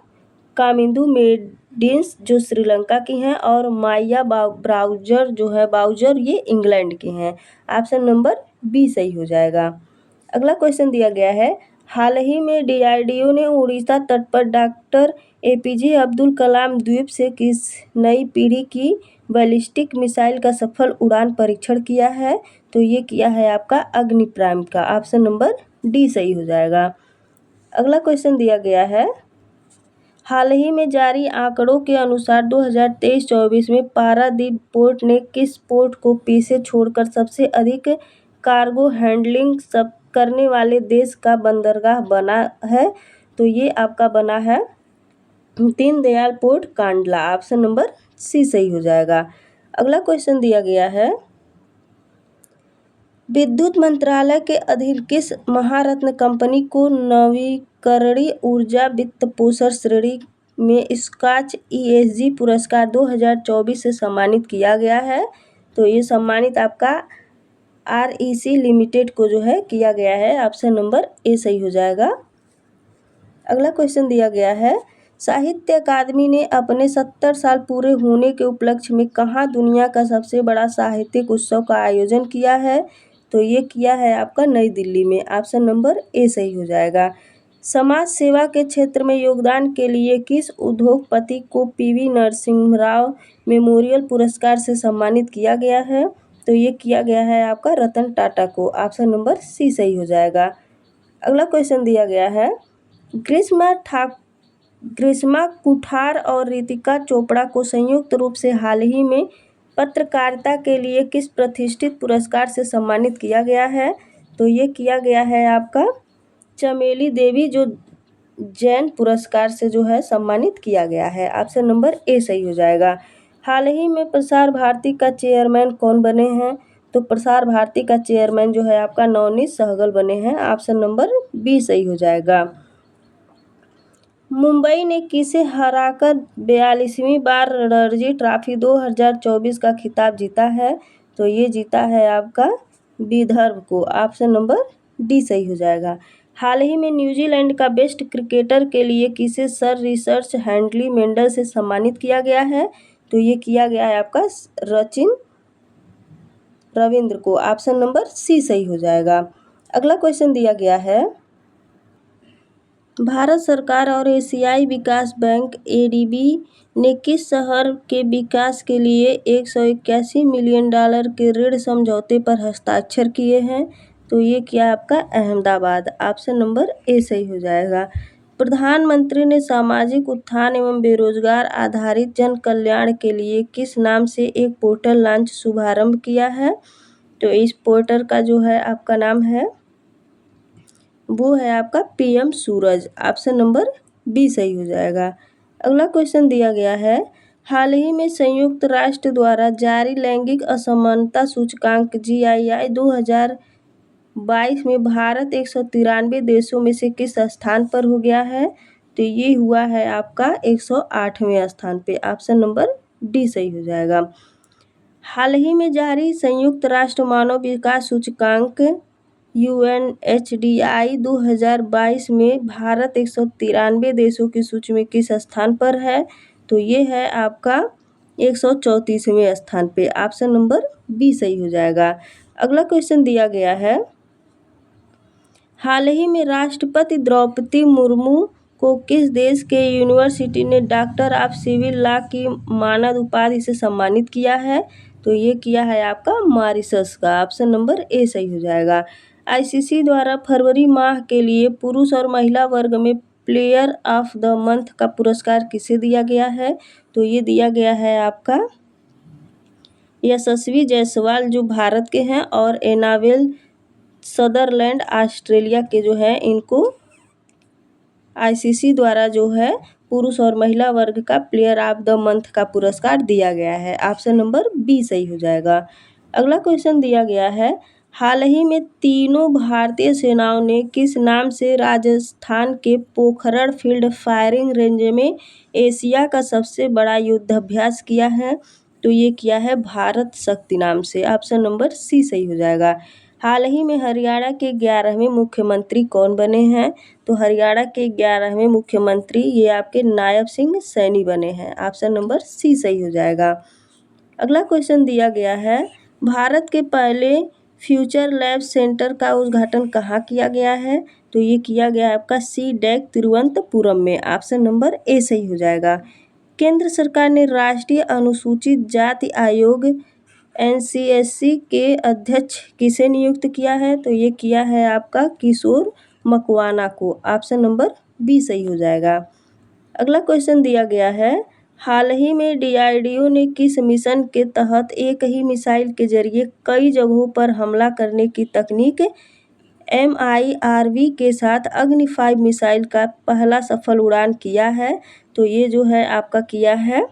कामिंदु मेडिंस जो श्रीलंका की हैं और माइया ब्राउजर जो है बाउजर ये इंग्लैंड की हैं। ऑप्शन नंबर बी सही हो जाएगा। अगला क्वेश्चन दिया गया है, हाल ही में DRDO ने उड़ीसा तट पर डॉक्टर APJ अब्दुल कलाम द्वीप से किस नई पीढ़ी की बैलिस्टिक मिसाइल का सफल उड़ान परीक्षण किया है? तो ये किया है आपका अग्नि प्राइम का। ऑप्शन नंबर डी सही हो जाएगा। अगला क्वेश्चन दिया गया है, हाल ही में जारी आंकड़ों के अनुसार 2023-24 में पारादीप पोर्ट ने किस पोर्ट को पीछे छोड़कर सबसे अधिक कार्गो हैंडलिंग करने वाले देश का बंदरगाह बना है? तो ये आपका बना है Deendayal port Kandla. Option number C सही हो जाएगा। अगला क्वेश्चन दिया गया है, विद्युत मंत्रालय के अधीन किस महारत्न कंपनी को नवीकरणीय ऊर्जा वित्त पोषण श्रेणी में स्कॉच ESG पुरस्कार 2024 से सम्मानित किया गया है? तो ये सम्मानित आपका REC लिमिटेड को जो है किया गया है। ऑप्शन नंबर ए सही हो जाएगा। अगला क्वेश्चन दिया गया है, साहित्य अकादमी ने अपने 70 साल पूरे होने के उपलक्ष्य में कहाँ दुनिया का सबसे बड़ा साहित्यिक उत्सव का आयोजन किया है? तो ये किया है आपका नई दिल्ली में। ऑप्शन नंबर ए सही हो जाएगा। समाज सेवा के क्षेत्र में योगदान के लिए किस उद्योगपति को PV नरसिम्हा राव मेमोरियल पुरस्कार से सम्मानित किया गया है? तो ये किया गया है आपका रतन टाटा को। ऑप्शन नंबर सी सही हो जाएगा। अगला क्वेश्चन दिया गया है, ग्रीष्मा कुठार और रितिका चोपड़ा को संयुक्त रूप से हाल ही में पत्रकारिता के लिए किस प्रतिष्ठित पुरस्कार से सम्मानित किया गया है? तो ये किया गया है आपका चमेली देवी, जो जैन पुरस्कार से जो है सम्मानित किया गया है। ऑप्शन नंबर ए सही हो जाएगा। हाल ही में प्रसार भारती का चेयरमैन कौन बने हैं? तो प्रसार भारती का चेयरमैन जो है आपका नवनीत सहगल बने हैं। ऑप्शन नंबर बी सही हो जाएगा। मुंबई ने किसे हराकर 42वीं बार रणजी ट्रॉफी 2024 का खिताब जीता है? तो ये जीता है आपका विदर्भ को। ऑप्शन नंबर डी सही हो जाएगा। हाल ही में न्यूजीलैंड का बेस्ट क्रिकेटर के लिए किसे सर रिचर्ड हैडली मेंडल से सम्मानित किया गया है? तो ये किया गया है आपका सचिन रविंद्र को। ऑप्शन नंबर सी सही हो जाएगा। अगला क्वेश्चन दिया गया है, भारत सरकार और एशियाई विकास बैंक एडीबी ने किस शहर के विकास के लिए 181 मिलियन डॉलर के ऋण समझौते पर हस्ताक्षर किए हैं? तो ये क्या आपका अहमदाबाद। ऑप्शन नंबर ए सही हो जाएगा। प्रधानमंत्री ने सामाजिक उत्थान एवं बेरोजगार आधारित जन कल्याण के लिए किस नाम से एक पोर्टल लॉन्च शुभारंभ किया है? तो इस पोर्टल का जो है आपका नाम है वो है आपका पीएम सूरज। ऑप्शन नंबर बी सही हो जाएगा। अगला क्वेश्चन दिया गया है, हाल ही में संयुक्त राष्ट्र द्वारा जारी लैंगिक असमानता सूचकांक GII 2022 में भारत 193 देशों में से किस स्थान पर हो गया है? तो ये हुआ है आपका 108वें स्थान पे। ऑप्शन नंबर डी सही हो जाएगा। हाल ही में जारी संयुक्त राष्ट्र मानव विकास सूचकांक UNHDI 2022 में भारत 193 देशों की सूची में किस स्थान पर है? तो ये है आपका 134वें स्थान पे। ऑप्शन नंबर बी सही हो जाएगा। अगला क्वेश्चन दिया गया है, हाल ही में राष्ट्रपति द्रौपदी मुर्मू को किस देश के यूनिवर्सिटी ने डॉक्टर ऑफ सिविल लॉ की मानद उपाधि से सम्मानित किया है? तो ये किया है आपका मॉरिशस का। ऑप्शन नंबर ए सही हो जाएगा। ICC द्वारा फरवरी माह के लिए पुरुष और महिला वर्ग में प्लेयर ऑफ द मंथ का पुरस्कार किसे दिया गया है? तो ये दिया गया है आपका यशस्वी जायसवाल, जो भारत के हैं, और एनाबेल सदरलैंड ऑस्ट्रेलिया के जो है, इनको ICC द्वारा जो है पुरुष और महिला वर्ग का प्लेयर ऑफ द मंथ का पुरस्कार दिया गया है। ऑप्शन नंबर बी सही हो जाएगा। अगला क्वेश्चन दिया गया है, हाल ही में तीनों भारतीय सेनाओं ने किस नाम से राजस्थान के पोखरण फील्ड फायरिंग रेंज में एशिया का सबसे बड़ा युद्धाभ्यास किया है? तो ये किया है भारत शक्ति नाम से। ऑप्शन नंबर सी सही हो जाएगा। हाल ही में हरियाणा के 11वें मुख्यमंत्री कौन बने हैं? तो हरियाणा के 11वें मुख्यमंत्री ये आपके नायब सिंह सैनी बने हैं। ऑप्शन नंबर सी सही हो जाएगा। अगला क्वेश्चन दिया गया है, भारत के पहले फ्यूचर लैब सेंटर का उद्घाटन कहाँ किया गया है? तो ये किया गया है आपका CDAC तिरुवनंतपुरम में। ऑप्शन नंबर ए सही हो जाएगा। केंद्र सरकार ने राष्ट्रीय अनुसूचित जाति आयोग NCSC के अध्यक्ष किसे नियुक्त किया है? तो ये किया है आपका किशोर मकवाना को। ऑप्शन नंबर बी सही हो जाएगा। अगला क्वेश्चन दिया गया है, हाल ही में DRDO ने किस मिशन के तहत एक ही मिसाइल के जरिए कई जगहों पर हमला करने की तकनीक MIRV के साथ अग्नि 5 मिसाइल का पहला सफल उड़ान किया है? तो ये जो है आपका किया है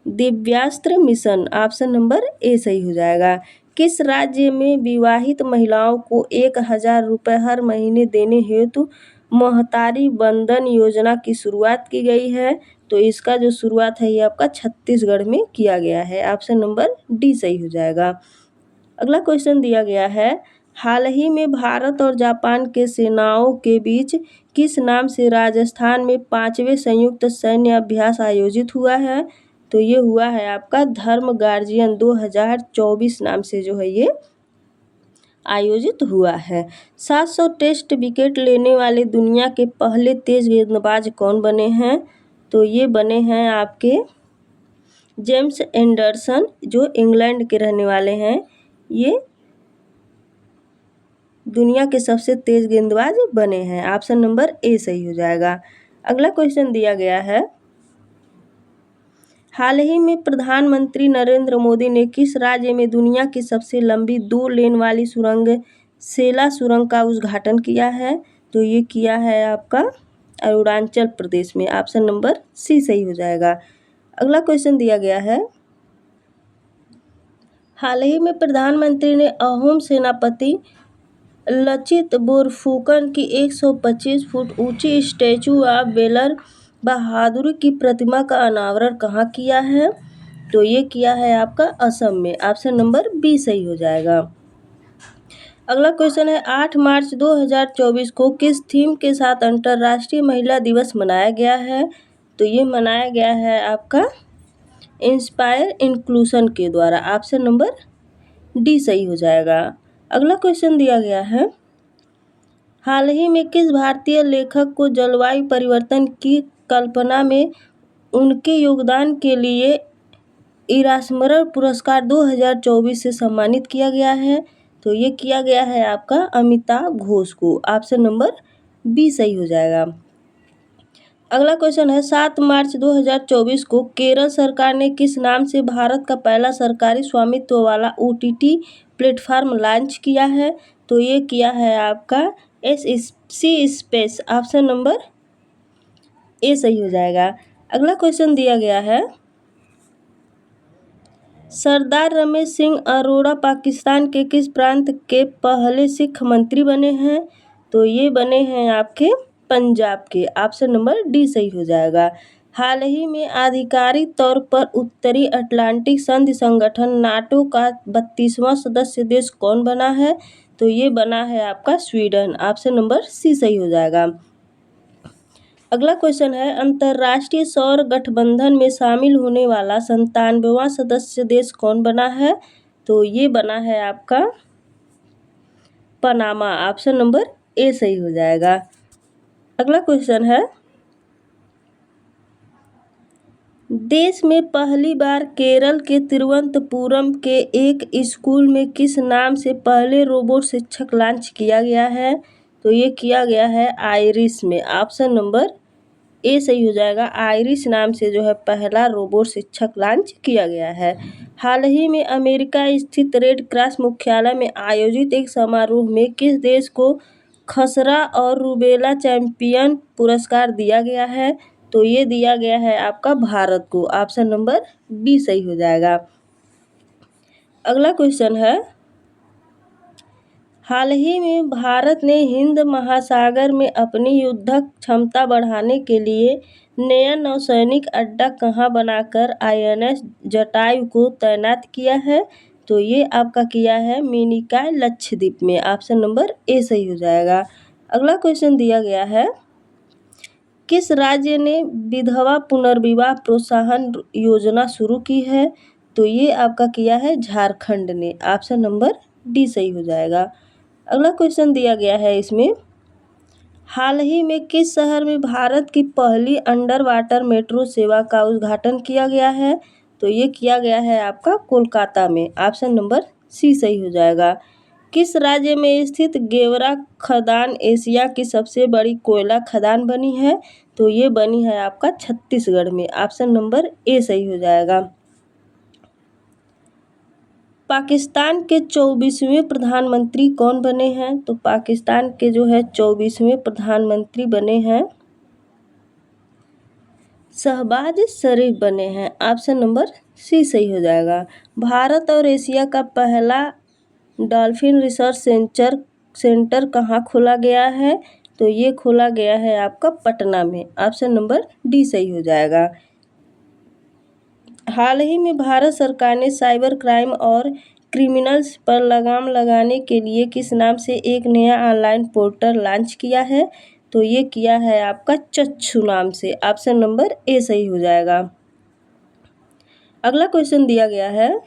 Divyastra mission. Option number A सही हो जाएगा। किस राज्य में विवाहित महिलाओं को 1000 रुपये हर महीने देने हेतु महतारी बंधन योजना की शुरुआत की गई है? तो इसका जो शुरुआत है ये आपका छत्तीसगढ़ में किया गया है। ऑप्शन नंबर डी सही हो जाएगा। अगला क्वेश्चन दिया गया है, हाल ही में भारत और जापान के सेनाओं के बीच किस नाम से राजस्थान में 5वें संयुक्त सैन्य अभ्यास आयोजित हुआ है? तो ये हुआ है आपका धर्म गार्जियन 2024 नाम से जो है ये आयोजित हुआ है। 700 टेस्ट विकेट लेने वाले दुनिया के पहले तेज गेंदबाज कौन बने हैं? तो ये बने हैं आपके जेम्स एंडरसन, जो इंग्लैंड के रहने वाले हैं। ये दुनिया के सबसे तेज गेंदबाज बने हैं। ऑप्शन नंबर ए सही हो जाएगा। अगला क्वेश्चन दिया गया है, हाल ही में प्रधानमंत्री नरेंद्र मोदी ने किस राज्य में दुनिया की सबसे लंबी 2 लेन वाली सुरंग सेला सुरंग का उद्घाटन किया है? तो ये किया है आपका अरुणाचल प्रदेश में। ऑप्शन नंबर सी सही हो जाएगा। अगला क्वेश्चन दिया गया है, हाल ही में प्रधानमंत्री ने अहोम सेनापति लचित बोरफुकन की 125 फुट ऊंची स्टैचू ऑफ बेलर बहादुर की प्रतिमा का अनावरण कहाँ किया है? तो ये किया है आपका असम में। ऑप्शन नंबर बी सही हो जाएगा। अगला क्वेश्चन है, 8 मार्च 2024 को किस थीम के साथ अंतर्राष्ट्रीय महिला दिवस मनाया गया है? तो ये मनाया गया है आपका इंस्पायर इंक्लूशन के द्वारा। ऑप्शन नंबर डी सही हो जाएगा। अगला क्वेश्चन दिया गया है, हाल ही में किस भारतीय लेखक को जलवायु परिवर्तन की कल्पना में उनके योगदान के लिए इरास्मस पुरस्कार 2024 से सम्मानित किया गया है? तो ये किया गया है आपका अमिताभ घोष को। ऑप्शन नंबर बी सही हो जाएगा। अगला क्वेश्चन है, 7 मार्च 2024 को केरल सरकार ने किस नाम से भारत का पहला सरकारी स्वामित्व वाला OTT प्लेटफॉर्म लॉन्च किया है? तो ये किया है आपका SC space. Option number A सही हो जाएगा। अगला क्वेश्चन दिया गया है, सरदार रमेश सिंह अरोड़ा पाकिस्तान के किस प्रांत के पहले सिख मंत्री बने हैं? तो ये बने हैं आपके पंजाब के। ऑप्शन नंबर डी सही हो जाएगा। हाल ही में आधिकारिक तौर पर उत्तरी अटलांटिक संधि संगठन नाटो का 32वां सदस्य देश कौन बना है? तो ये बना है आपका स्वीडन। ऑप्शन नंबर सी सही हो जाएगा। अगला क्वेश्चन है, अंतर्राष्ट्रीय सौर गठबंधन में शामिल होने वाला 97वां सदस्य देश कौन बना है? तो ये बना है आपका पनामा। ऑप्शन नंबर ए सही हो जाएगा। अगला क्वेश्चन है, देश में पहली बार केरल के तिरुवनंतपुरम के एक स्कूल में किस नाम से पहले रोबोट शिक्षक लॉन्च किया गया है? तो ये किया गया है आइरिस में। ऑप्शन नंबर ए सही हो जाएगा। आइरिस नाम से जो है पहला रोबोट शिक्षक लॉन्च किया गया है। हाल ही में अमेरिका स्थित रेड क्रॉस मुख्यालय में आयोजित एक समारोह में किस देश को खसरा और रूबेला चैंपियन पुरस्कार दिया गया है? तो ये दिया गया है आपका भारत को। ऑप्शन नंबर बी सही हो जाएगा। अगला क्वेश्चन है, हाल ही में भारत ने हिंद महासागर में अपनी युद्धक क्षमता बढ़ाने के लिए नया नौसैनिक अड्डा कहाँ बनाकर INS जटायु को तैनात किया है? तो ये आपका किया है मिनिकॉय लक्षद्वीप में। ऑप्शन नंबर ए सही हो जाएगा। अगला क्वेश्चन दिया गया है, किस राज्य ने विधवा पुनर्विवाह प्रोत्साहन योजना शुरू की है? तो ये आपका किया है झारखंड ने। ऑप्शन नंबर डी सही हो जाएगा। अगला क्वेश्चन दिया गया है इसमें, हाल ही में किस शहर में भारत की पहली अंडर वाटर मेट्रो सेवा का उद्घाटन किया गया है? तो ये किया गया है आपका कोलकाता में। ऑप्शन नंबर सी सही हो जाएगा। किस राज्य में स्थित गेवरा खदान एशिया की सबसे बड़ी कोयला खदान बनी है? तो ये बनी है आपका छत्तीसगढ़ में। ऑप्शन नंबर ए सही हो जाएगा। पाकिस्तान के 24वें प्रधानमंत्री कौन बने हैं? तो पाकिस्तान के जो है 24वें प्रधानमंत्री बने हैं शहबाज शरीफ बने हैं। ऑप्शन नंबर सी सही हो जाएगा। भारत और एशिया का पहला डॉल्फिन रिसर्च सेंटर कहाँ खोला गया है? तो ये खोला गया है आपका पटना में। ऑप्शन नंबर डी सही हो जाएगा। हाल ही में भारत सरकार ने साइबर क्राइम और क्रिमिनल्स पर लगाम लगाने के लिए किस नाम से एक नया ऑनलाइन पोर्टल लॉन्च किया है? तो ये किया है आपका चक्षु नाम से। ऑप्शन नंबर ए सही हो जाएगा। अगला क्वेश्चन दिया गया है,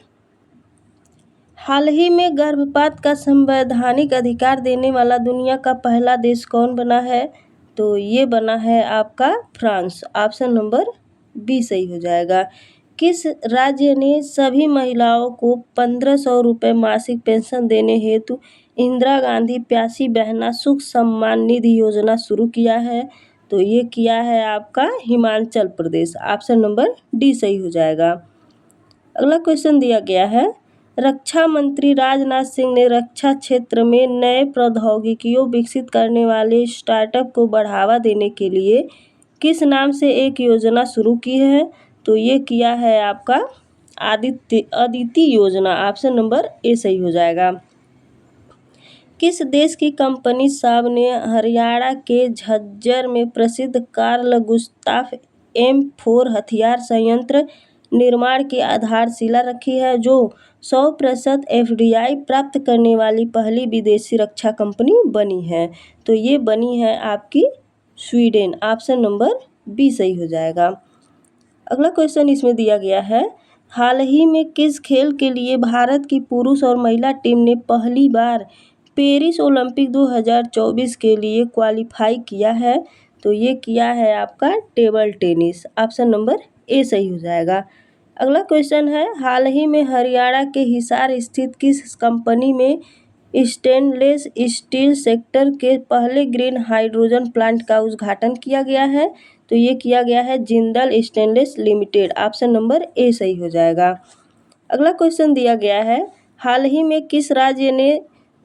हाल ही में गर्भपात का संवैधानिक अधिकार देने वाला दुनिया का पहला देश कौन बना है? तो ये बना है आपका फ्रांस। ऑप्शन नंबर बी सही हो जाएगा। किस राज्य ने सभी महिलाओं को 1500 रुपये मासिक पेंशन देने हेतु इंदिरा गांधी प्यासी बहना सुख सम्मान निधि योजना शुरू किया है? तो ये किया है आपका Himachal Pradesh. Option number D सही हो जाएगा। अगला क्वेश्चन दिया गया है, रक्षा मंत्री राजनाथ सिंह ने रक्षा क्षेत्र में नए प्रौद्योगिकियों विकसित करने वाले स्टार्टअप को बढ़ावा देने के लिए किस नाम से एक योजना शुरू की है? तो ये किया है आपका अदिति योजना। ऑप्शन नंबर ए सही हो जाएगा। किस देश की कंपनी साब ने हरियाणा के झज्जर में प्रसिद्ध कार्ल गुस्ताफ M4 हथियार संयंत्र निर्माण की आधारशिला रखी है, जो 100% FDI प्राप्त करने वाली पहली विदेशी रक्षा कंपनी बनी है? तो ये बनी है आपकी स्वीडन। ऑप्शन नंबर बी सही हो जाएगा। अगला क्वेश्चन इसमें दिया गया है, हाल ही में किस खेल के लिए भारत की पुरुष और महिला टीम ने पहली बार पेरिस ओलंपिक 2024 के लिए क्वालिफाई किया है? तो ये किया है आपका table tennis. Option number A सही हो जाएगा। अगला क्वेश्चन है, हाल ही में हरियाणा के हिसार स्थित किस कंपनी में स्टेनलेस स्टील सेक्टर के पहले ग्रीन हाइड्रोजन प्लांट का उद्घाटन किया गया है? तो ये किया गया है Jindal stainless limited. Option number A सही हो जाएगा। अगला क्वेश्चन दिया गया है, हाल ही में किस राज्य ने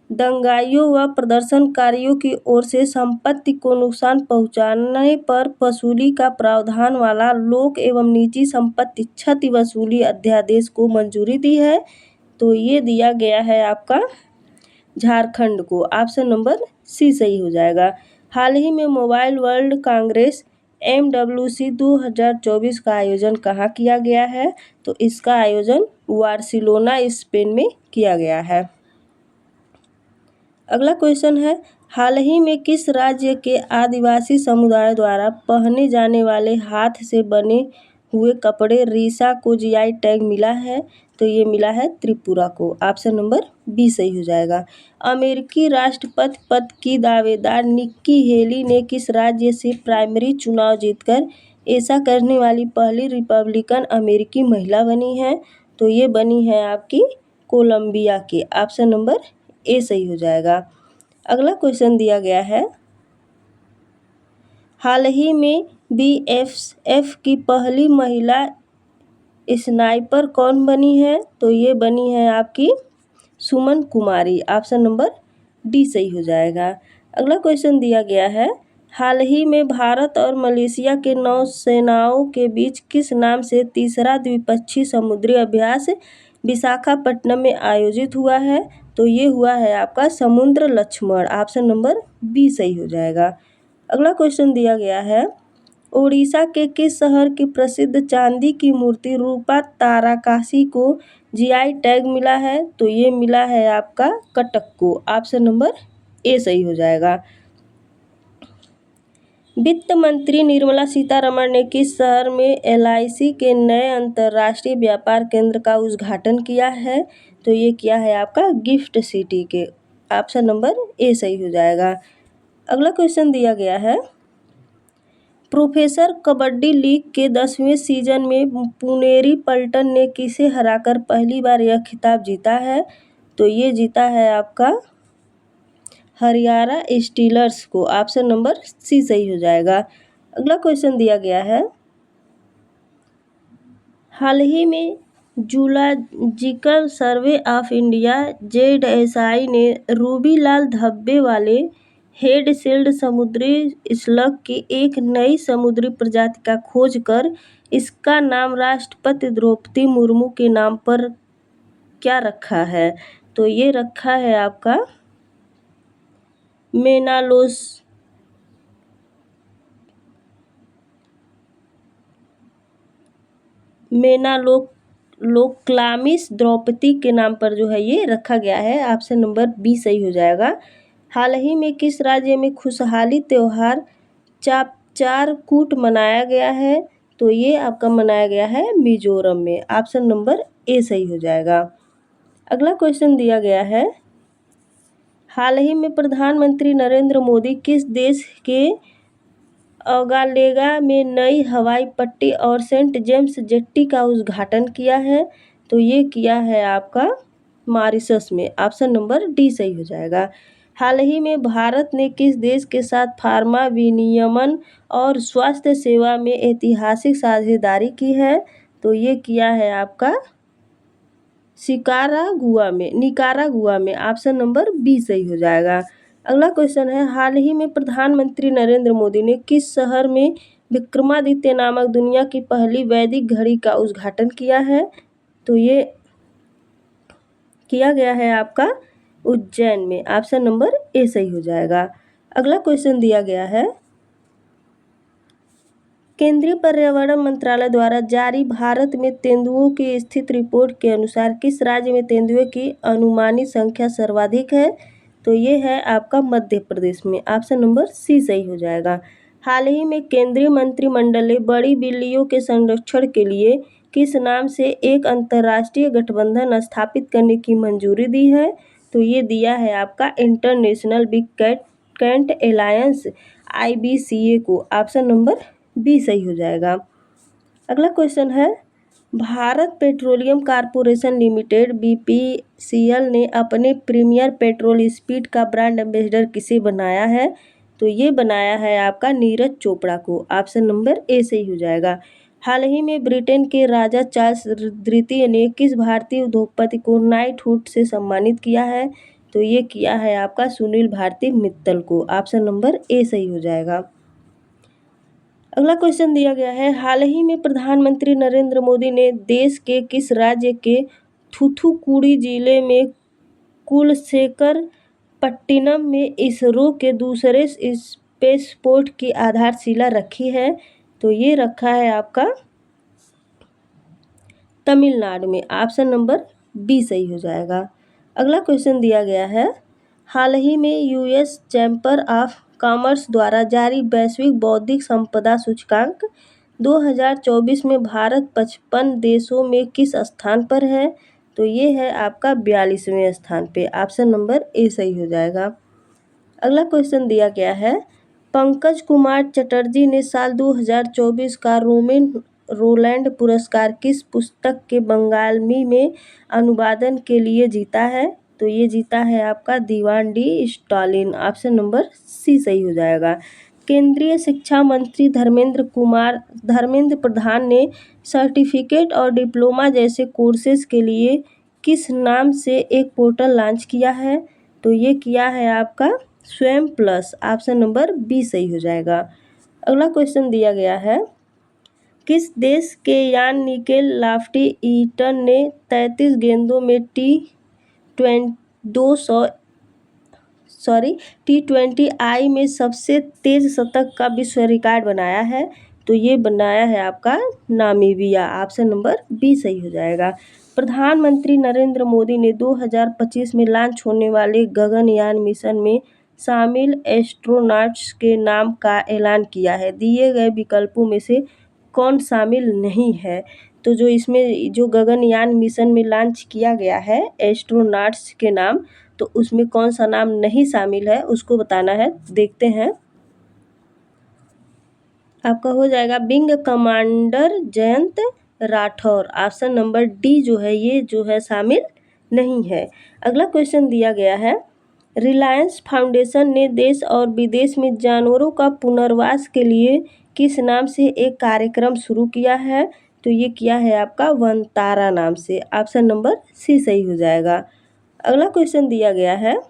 दंगाइयों व प्रदर्शनकारियों की ओर से संपत्ति को नुकसान पहुंचाने पर वसूली का प्रावधान वाला लोक एवं निजी संपत्ति क्षति वसूली अध्यादेश को मंजूरी दी है? तो ये दिया गया है आपका झारखंड को। ऑप्शन नंबर सी सही हो जाएगा। हाल ही में मोबाइल वर्ल्ड कांग्रेस MWC 2024 का आयोजन कहाँ किया गया है? तो इसका आयोजन बार्सिलोना स्पेन में किया गया है। अगला क्वेश्चन है, हाल ही में किस राज्य के आदिवासी समुदाय द्वारा पहने जाने वाले हाथ से बने हुए कपड़े रीसा को GI टैग मिला है? तो ये मिला है त्रिपुरा को। ऑप्शन नंबर बी सही हो जाएगा। अमेरिकी राष्ट्रपति पद की दावेदार निक्की हेली ने किस राज्य से प्राइमरी चुनाव जीतकर ऐसा करने वाली पहली रिपब्लिकन अमेरिकी महिला बनी है? तो ये बनी है आपकी कोलंबिया की। ऑप्शन नंबर ए सही हो जाएगा। अगला क्वेश्चन दिया गया है, हाल ही में BSF की पहली महिला स्नाइपर कौन बनी है? तो ये बनी है आपकी सुमन कुमारी। ऑप्शन नंबर डी सही हो जाएगा। अगला क्वेश्चन दिया गया है, हाल ही में भारत और मलेशिया के नौसेनाओं के बीच किस नाम से तीसरा द्विपक्षीय समुद्री अभ्यास विशाखापट्टनम में आयोजित हुआ है? तो ये हुआ है आपका समुद्र लक्ष्मण। ऑप्शन नंबर बी सही हो जाएगा। अगला क्वेश्चन दिया गया है, ओडिशा के किस शहर की प्रसिद्ध चांदी की मूर्ति रूपा ताराकाशी को GI टैग मिला है? तो ये मिला है आपका कटक को। ऑप्शन नंबर ए सही हो जाएगा। वित्त मंत्री निर्मला सीतारमण ने किस शहर में LIC के नए अंतर्राष्ट्रीय व्यापार केंद्र का उद्घाटन किया है? तो ये किया है आपका गिफ्ट सिटी के। ऑप्शन नंबर ए सही हो जाएगा। अगला क्वेश्चन दिया गया है, प्रोफेसर कबड्डी लीग के 10वें सीजन में पुनेरी पल्टन ने किसे हराकर पहली बार यह खिताब जीता है? तो ये जीता है आपका हरियाणा स्टीलर्स को। ऑप्शन नंबर सी सही हो जाएगा। अगला क्वेश्चन दिया गया है, हाल ही में zoological survey of India ZSI ने रूबीलाल धब्बे वाले हेड शील्ड समुद्री स्लग की एक नई समुद्री प्रजाति का खोज कर इसका नाम राष्ट्रपति द्रौपदी मुर्मू के नाम पर क्या रखा है? तो ये रखा है आपका मेनालोक्लामिस द्रौपदी के नाम पर जो है ये रखा गया है। ऑप्शन नंबर बी सही हो जाएगा। हाल ही में किस राज्य में खुशहाली त्योहार चापचारकूट मनाया गया है? तो ये आपका मनाया गया है मिजोरम में। ऑप्शन नंबर ए सही हो जाएगा। अगला क्वेश्चन दिया गया है, हाल ही में प्रधानमंत्री नरेंद्र मोदी किस देश के ओगालेगा में नई हवाई पट्टी और सेंट जेम्स जेट्टी का उद्घाटन किया है? तो ये किया है आपका मॉरिशस में। ऑप्शन नंबर डी सही हो जाएगा। हाल ही में भारत ने किस देश के साथ फार्मा विनियमन और स्वास्थ्य सेवा में ऐतिहासिक साझेदारी की है? तो ये किया है आपका निकारागुआ में ऑप्शन नंबर बी सही हो जाएगा। अगला क्वेश्चन है, हाल ही में प्रधानमंत्री नरेंद्र मोदी ने किस शहर में विक्रमादित्य नामक दुनिया की पहली वैदिक घड़ी का उद्घाटन किया है? तो ये किया गया है आपका उज्जैन में, ऑप्शन नंबर ए सही हो जाएगा। अगला क्वेश्चन दिया गया है, केंद्रीय पर्यावरण मंत्रालय द्वारा जारी भारत में तेंदुओं की स्थिति रिपोर्ट के अनुसार किस राज्य में तेंदुओं की अनुमानित संख्या सर्वाधिक है? तो ये है आपका मध्य प्रदेश में, ऑप्शन नंबर सी सही हो जाएगा। हाल ही में केंद्रीय मंत्रिमंडल ने बड़ी बिल्लियों के संरक्षण के लिए किस नाम से एक अंतर्राष्ट्रीय गठबंधन स्थापित करने की मंजूरी दी है? तो ये दिया है आपका International Big Cat Alliance IBCA को, ऑप्शन नंबर बी सही हो जाएगा। अगला क्वेश्चन है, Bharat Petroleum Corporation Limited BPCL ने अपने प्रीमियर पेट्रोल स्पीड का ब्रांड एम्बेसडर किसे बनाया है? तो ये बनाया है आपका नीरज चोपड़ा को, ऑप्शन नंबर ए सही हो जाएगा। हाल ही में ब्रिटेन के राजा चार्ल्स द्वितीय ने किस भारतीय उद्योगपति को नाइटहुड से सम्मानित किया है? तो ये किया है आपका सुनील भारती मित्तल को, ऑप्शन नंबर ए सही हो जाएगा। अगला क्वेश्चन दिया गया है, हाल ही में प्रधानमंत्री नरेंद्र मोदी ने देश के किस राज्य के थूथुकुडी जिले में कुलशेखर पट्टिनम में इसरो के दूसरे स्पेसपोर्ट की आधारशिला रखी है? तो ये रखा है आपका तमिलनाडु में, ऑप्शन नंबर बी सही हो जाएगा। अगला क्वेश्चन दिया गया है, हाल ही में US चैम्बर ऑफ कॉमर्स द्वारा जारी वैश्विक बौद्धिक संपदा सूचकांक 2024 में भारत 55 देशों में किस स्थान पर है? तो ये है आपका 42वें स्थान पे, ऑप्शन नंबर ए सही हो जाएगा। अगला क्वेश्चन दिया गया है, पंकज कुमार चटर्जी ने साल 2024 का रोलैंड पुरस्कार किस पुस्तक के बंगाली में अनुवादन के लिए जीता है? तो ये जीता है आपका Diwan D Stalin, option number C सही हो जाएगा। केंद्रीय शिक्षा मंत्री धर्मेंद्र प्रधान ने सर्टिफिकेट और डिप्लोमा जैसे कोर्सेज के लिए किस नाम से एक पोर्टल लॉन्च किया है? तो ये किया है आपका स्वयं प्लस, ऑप्शन नंबर बी सही हो जाएगा। अगला क्वेश्चन दिया गया है, किस देश के यान निकेल लाफ्टी ईटन ने 33 गेंदों में T20I में सबसे तेज शतक का विश्व रिकॉर्ड बनाया है? तो ये बनाया है आपका नामीबिया, ऑप्शन नंबर बी सही हो जाएगा। प्रधानमंत्री नरेंद्र मोदी ने 2025 में लॉन्च होने वाले गगनयान मिशन में शामिल एस्ट्रोनॉट्स के नाम का ऐलान किया है। दिए गए विकल्पों में से कौन शामिल नहीं है? तो जो इसमें जो गगनयान मिशन में लॉन्च किया गया है एस्ट्रोनॉट्स के नाम, तो उसमें कौन सा नाम नहीं शामिल है उसको बताना है। देखते हैं, आपका हो जाएगा wing commander Jayant Rathore, option number D जो है ये जो है शामिल नहीं है। अगला क्वेश्चन दिया गया है, रिलायंस फाउंडेशन ने देश और विदेश में जानवरों का पुनर्वास के लिए किस नाम से एक कार्यक्रम शुरू किया है? तो ये किया है आपका वनतारा नाम से, ऑप्शन नंबर सी सही हो जाएगा। अगला क्वेश्चन दिया गया है,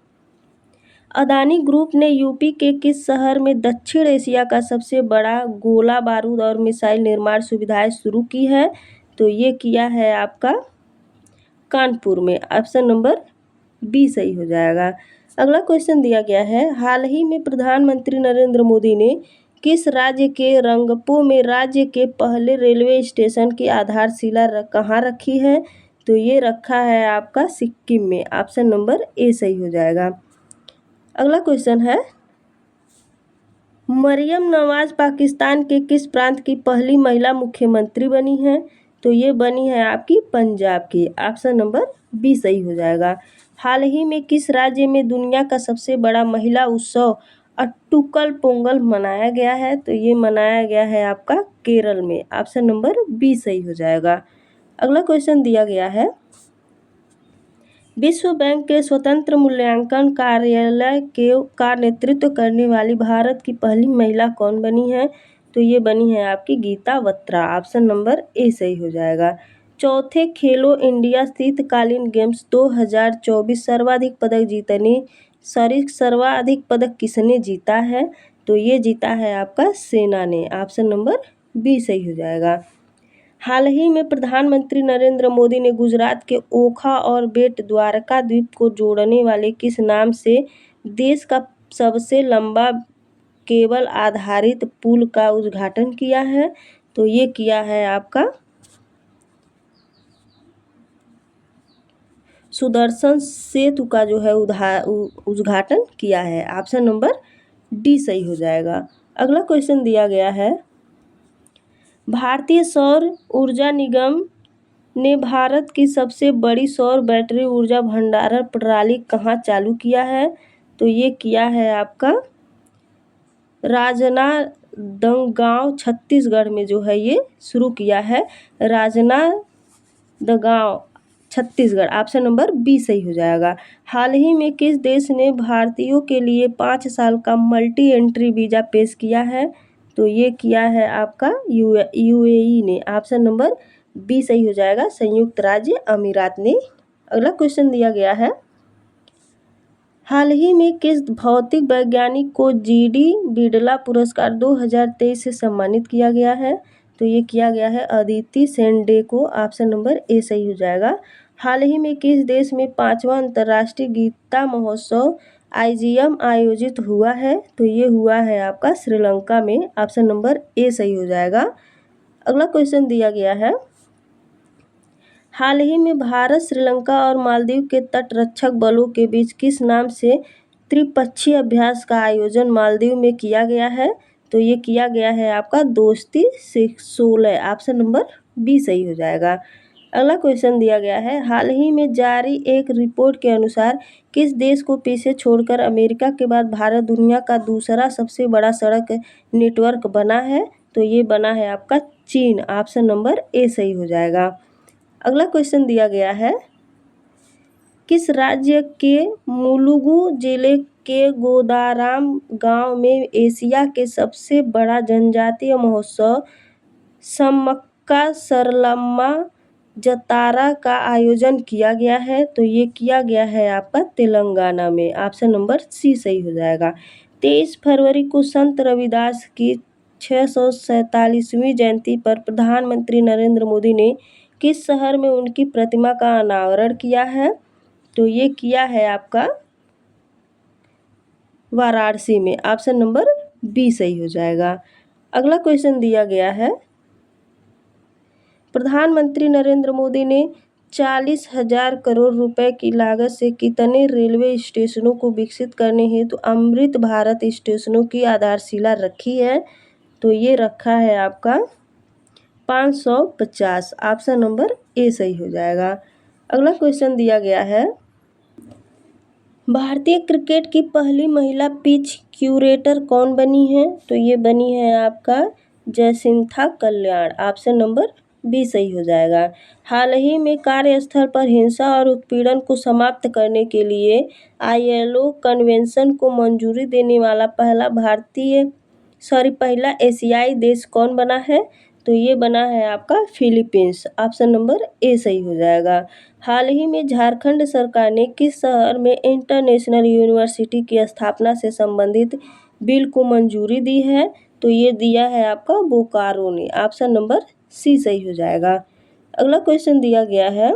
अदानी ग्रुप ने यूपी के किस शहर में दक्षिण एशिया का सबसे बड़ा गोला बारूद और मिसाइल निर्माण सुविधाएं शुरू की है? तो ये किया है आपका कानपुर में, ऑप्शन नंबर बी सही हो जाएगा। अगला क्वेश्चन दिया गया है, हाल ही में प्रधानमंत्री नरेंद्र मोदी ने किस राज्य के रंगपो में राज्य के पहले रेलवे स्टेशन की आधारशिला कहाँ रखी है? तो ये रखा है आपका सिक्किम में, ऑप्शन नंबर ए सही हो जाएगा। अगला क्वेश्चन है, मरियम नवाज पाकिस्तान के किस प्रांत की पहली महिला मुख्यमंत्री बनी है? तो ये बनी है आपकी पंजाब की, ऑप्शन नंबर बी सही हो जाएगा। हाल ही में किस राज्य में दुनिया का सबसे बड़ा महिला उत्सव अट्टुकल पोंगल मनाया गया है? तो ये मनाया गया है आपका केरल में, ऑप्शन नंबर बी सही हो जाएगा। अगला क्वेश्चन दिया गया है, विश्व बैंक के स्वतंत्र मूल्यांकन कार्यालय का नेतृत्व करने वाली भारत की पहली महिला कौन बनी है? तो ये बनी है आपकी Geeta Batra, option number A सही हो जाएगा। चौथे खेलो इंडिया शीतकालीन गेम्स 2024 सर्वाधिक पदक जीतने सर्वाधिक पदक किसने जीता है? तो ये जीता है आपका सेना ने। ऑप्शन नंबर बी सही हो जाएगा। हाल ही में प्रधानमंत्री नरेंद्र मोदी ने गुजरात के ओखा और बेट द्वारका द्वीप को जोड़ने वाले किस नाम से देश का सबसे लंबा केबल आधारित पुल का उद्घाटन किया है? तो ये किया है आपका सुदर्शन सेतु का जो है उद्घाटन किया है। ऑप्शन नंबर डी सही हो जाएगा। अगला क्वेश्चन दिया गया है, भारतीय सौर ऊर्जा निगम ने भारत की सबसे बड़ी सौर बैटरी ऊर्जा भंडारण प्रणाली कहाँ चालू किया है? तो ये किया है आपका राजनांदगांव छत्तीसगढ़ में जो है ये शुरू किया है, Rajnandgaon Chhattisgarh. Option number B सही हो जाएगा। हाल ही में किस देश ने भारतीयों के लिए 5 साल का मल्टी एंट्री वीज़ा पेश किया है? तो ये किया है आपका यूएई ने। ऑप्शन नंबर बी सही हो जाएगा, संयुक्त राज्य अमीरात ने। अगला क्वेश्चन दिया गया है, हाल ही में किस भौतिक वैज्ञानिक को जीडी बिड़ला पुरस्कार 2023 से सम्मानित किया गया है? तो ये किया गया है अदिति सेनडे को। ऑप्शन नंबर ए सही हो जाएगा। हाल ही में किस देश में 5वां अंतर्राष्ट्रीय गीता महोत्सव आईजीएम आयोजित हुआ है? तो ये हुआ है आपका श्रीलंका में। ऑप्शन नंबर ए सही हो जाएगा। अगला क्वेश्चन दिया गया है, हाल ही में भारत, श्रीलंका और मालदीव के तटरक्षक बलों के बीच किस नाम से त्रिपक्षीय अभ्यास का आयोजन मालदीव में किया गया है? तो ये किया गया है आपका दोस्ती 16। ऑप्शन नंबर बी सही हो जाएगा। अगला क्वेश्चन दिया गया है, हाल ही में जारी एक रिपोर्ट के अनुसार किस देश को पीछे छोड़कर अमेरिका के बाद भारत दुनिया का दूसरा सबसे बड़ा सड़क नेटवर्क बना है? तो ये बना है आपका चीन। ऑप्शन नंबर ए सही हो जाएगा। अगला क्वेश्चन दिया गया है, किस राज्य के मुलुगु जिले के गोदाराम गांव में एशिया के सबसे बड़ा जनजातीय महोत्सव सम्मक्का सरलम्मा जतारा का आयोजन किया गया है? तो ये किया गया है आपका तेलंगाना में। ऑप्शन नंबर सी सही हो जाएगा। 23 फरवरी को संत रविदास की 647वीं जयंती पर प्रधानमंत्री नरेंद्र मोदी ने किस शहर में उनकी प्रतिमा का अनावरण किया है? तो ये किया है आपका वाराणसी में। ऑप्शन नंबर बी सही हो जाएगा। अगला क्वेश्चन दिया गया है, प्रधानमंत्री नरेंद्र मोदी ने 40,000 करोड़ रुपए की लागत से कितने रेलवे स्टेशनों को विकसित करने हेतु अमृत भारत स्टेशनों की आधारशिला रखी है? तो ये रखा है आपका 550। ऑप्शन नंबर ए सही हो जाएगा। अगला क्वेश्चन दिया गया है, भारतीय क्रिकेट की पहली महिला पिच क्यूरेटर कौन बनी है? तो ये बनी है आपका जयसिंथा कल्याण। ऑप्शन नंबर बी सही हो जाएगा। हाल ही में कार्यस्थल पर हिंसा और उत्पीड़न को समाप्त करने के लिए आईएलओ कन्वेंशन को मंजूरी देने वाला पहला एशियाई देश कौन बना है? तो ये बना है आपका फिलीपींस। ऑप्शन नंबर ए सही हो जाएगा। हाल ही में झारखंड सरकार ने किस शहर में इंटरनेशनल यूनिवर्सिटी की स्थापना से संबंधित बिल को मंजूरी दी है? तो ये दिया है आपका बोकारो ने। ऑप्शन नंबर सी सही हो जाएगा। अगला क्वेश्चन दिया गया है,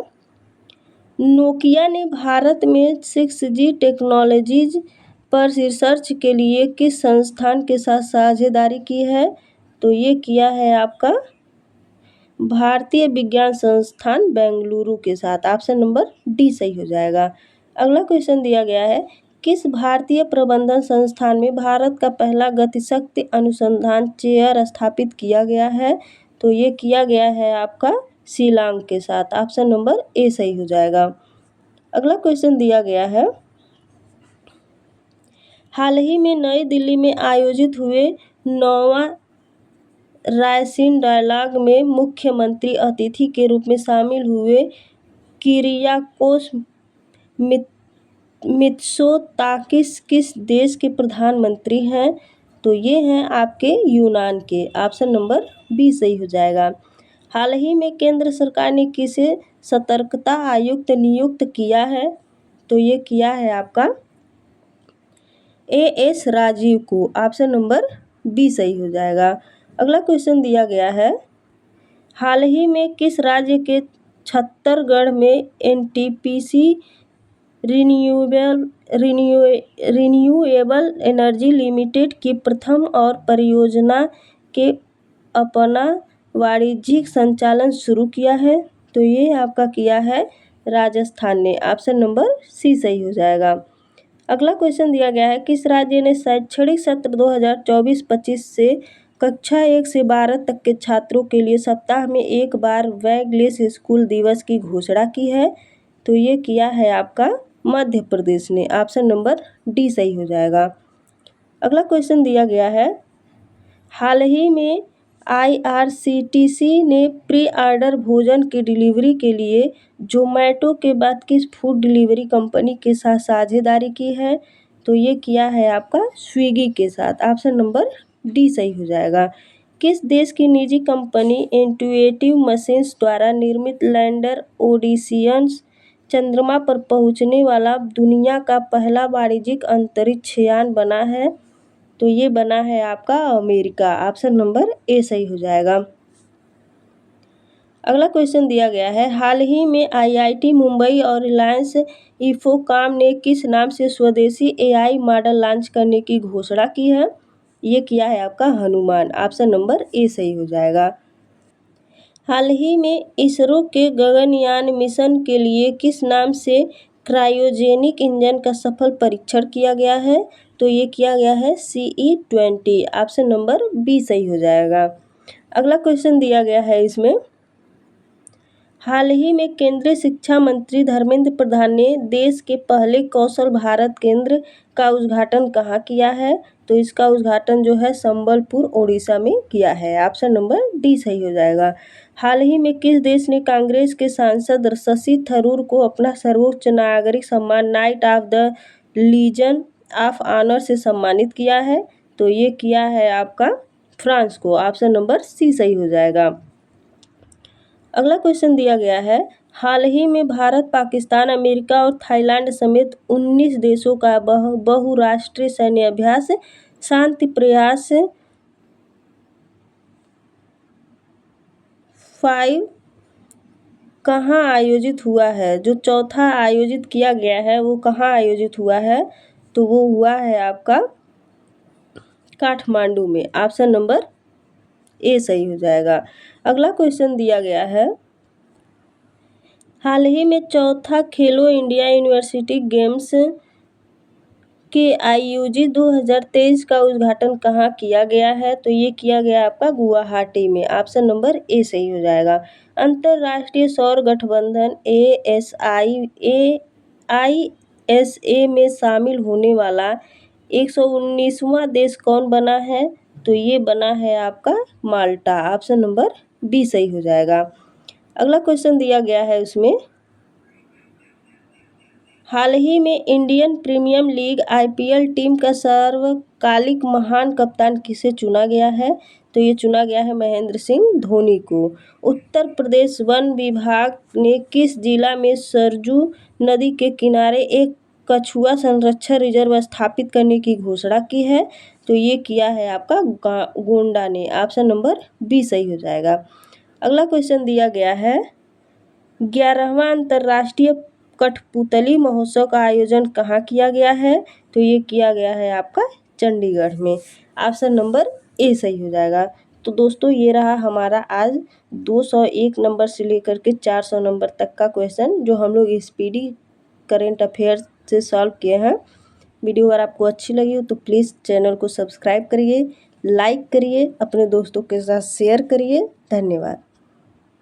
नोकिया ने भारत में 6G टेक्नोलॉजीज पर रिसर्च के लिए किस संस्थान के साथ साझेदारी की है? तो ये किया है आपका भारतीय विज्ञान संस्थान बेंगलुरु के साथ। ऑप्शन नंबर डी सही हो जाएगा। अगला क्वेश्चन दिया गया है, किस भारतीय प्रबंधन संस्थान में भारत का पहला गतिशक्ति अनुसंधान चेयर स्थापित किया गया है? तो ये किया गया है आपका शिलांग के साथ। ऑप्शन नंबर ए सही हो जाएगा। अगला क्वेश्चन दिया गया है, हाल ही में नई दिल्ली में आयोजित हुए 9वां रायसीन डायलॉग में मुख्यमंत्री अतिथि के रूप में शामिल हुए किरियाकोस मित्सोताकिस किस देश के प्रधानमंत्री हैं? तो ये हैं आपके यूनान के। ऑप्शन नंबर बी सही हो जाएगा। हाल ही में केंद्र सरकार ने किसे सतर्कता आयुक्त नियुक्त किया है? तो ये किया है आपका एएस राजीव को। ऑप्शन नंबर बी सही हो जाएगा। अगला क्वेश्चन दिया गया है, हाल ही में किस राज्य के छत्तीसगढ़ में एनटीपीसी रिन्यूएबल एनर्जी लिमिटेड की प्रथम और परियोजना के अपना वाणिज्यिक संचालन शुरू किया है? तो ये आपका किया है राजस्थान ने। ऑप्शन नंबर सी सही हो जाएगा। अगला क्वेश्चन दिया गया है, किस राज्य ने शैक्षणिक सत्र 2024-25 से कक्षा 1 से 12 तक के छात्रों के लिए सप्ताह में एक बार बैगलेस स्कूल दिवस की घोषणा की है? तो ये किया है आपका मध्य प्रदेश ने। ऑप्शन नंबर डी सही हो जाएगा। अगला क्वेश्चन दिया गया है, हाल ही में आईआरसीटीसी ने प्री ऑर्डर भोजन की डिलीवरी के लिए जोमेटो के बाद किस फूड डिलीवरी कंपनी के साथ साझेदारी की है? तो ये किया है आपका स्विगी के साथ। ऑप्शन नंबर डी सही हो जाएगा। किस देश की निजी कंपनी इंट्यूटिव मशीन्स द्वारा निर्मित लैंडर ओडिसियस चंद्रमा पर पहुंचने वाला दुनिया का पहला वाणिज्यिक अंतरिक्ष यान बना है? तो ये बना है आपका अमेरिका। ऑप्शन नंबर ए सही हो जाएगा। अगला क्वेश्चन दिया गया है, हाल ही में आईआईटी मुंबई और रिलायंस इंफोकॉम ने किस नाम से स्वदेशी एआई मॉडल लॉन्च करने की घोषणा की है? ये किया है आपका हनुमान। ऑप्शन नंबर ए सही हो जाएगा। हाल ही में इसरो के गगनयान मिशन के लिए किस नाम से क्रायोजेनिक इंजन का सफल परीक्षण किया गया है? तो ये किया गया है CE-20। ऑप्शन नंबर बी सही हो जाएगा। अगला क्वेश्चन दिया गया है इसमें, हाल ही में केंद्रीय शिक्षा मंत्री धर्मेंद्र प्रधान ने देश के पहले कौशल भारत केंद्र का उद्घाटन कहाँ किया है? तो इसका उद्घाटन जो है संबलपुर ओडिशा में किया है। ऑप्शन नंबर डी सही हो जाएगा। हाल ही में किस देश ने कांग्रेस के सांसद शशि थरूर को अपना सर्वोच्च नागरिक सम्मान Knight of the Legion of Honour से सम्मानित किया है? तो ये किया है आपका फ्रांस को। ऑप्शन नंबर सी सही हो जाएगा। अगला क्वेश्चन दिया गया है, हाल ही में भारत, पाकिस्तान, अमेरिका और थाईलैंड समेत 19 देशों का बहुराष्ट्रीय सैन्य अभ्यास शांति प्रयास 5 कहाँ आयोजित हुआ है? जो चौथा आयोजित किया गया है वो कहाँ आयोजित हुआ है? तो वो हुआ है आपका काठमांडू में। ऑप्शन नंबर ए सही हो जाएगा। अगला क्वेश्चन दिया गया है, हाल ही में चौथा खेलो इंडिया यूनिवर्सिटी गेम्स के आयोजित 2023 का उद्घाटन कहाँ किया गया है? तो ये किया गया आपका गुवाहाटी में। ऑप्शन नंबर ए सही हो जाएगा। अंतर्राष्ट्रीय सौर गठबंधन AISA में शामिल होने वाला 119वां देश कौन बना है? तो ये बना है आपका माल्टा। ऑप्शन नंबर बी सही हो जाएगा। अगला क्वेश्चन दिया गया है उसमें, हाल ही में Indian Premier League IPL team का सर्वकालिक महान कप्तान किसे चुना गया है? तो ये चुना गया है महेंद्र सिंह धोनी को। उत्तर प्रदेश वन विभाग ने किस जिला में सरजू नदी के किनारे एक कछुआ संरक्षण रिजर्व स्थापित करने की घोषणा की है? तो ये किया है आपका गोंडा ने। ऑप्शन नंबर बी सही हो जाएगा। अगला क्वेश्चन दिया गया है, 11वां अंतर्राष्ट्रीय कठपुतली महोत्सव का आयोजन कहाँ किया गया है? तो ये किया गया है आपका चंडीगढ़ में। ऑप्शन नंबर ए सही हो जाएगा। तो दोस्तों ये रहा हमारा आज 201 नंबर से लेकर के 400 नंबर तक का क्वेश्चन जो हम लोग स्पीडी करेंट अफेयर्स से सॉल्व किए हैं। वीडियो अगर आपको अच्छी लगी हो तो प्लीज़ चैनल को सब्सक्राइब करिए, लाइक करिए, अपने दोस्तों के साथ शेयर करिए। धन्यवाद।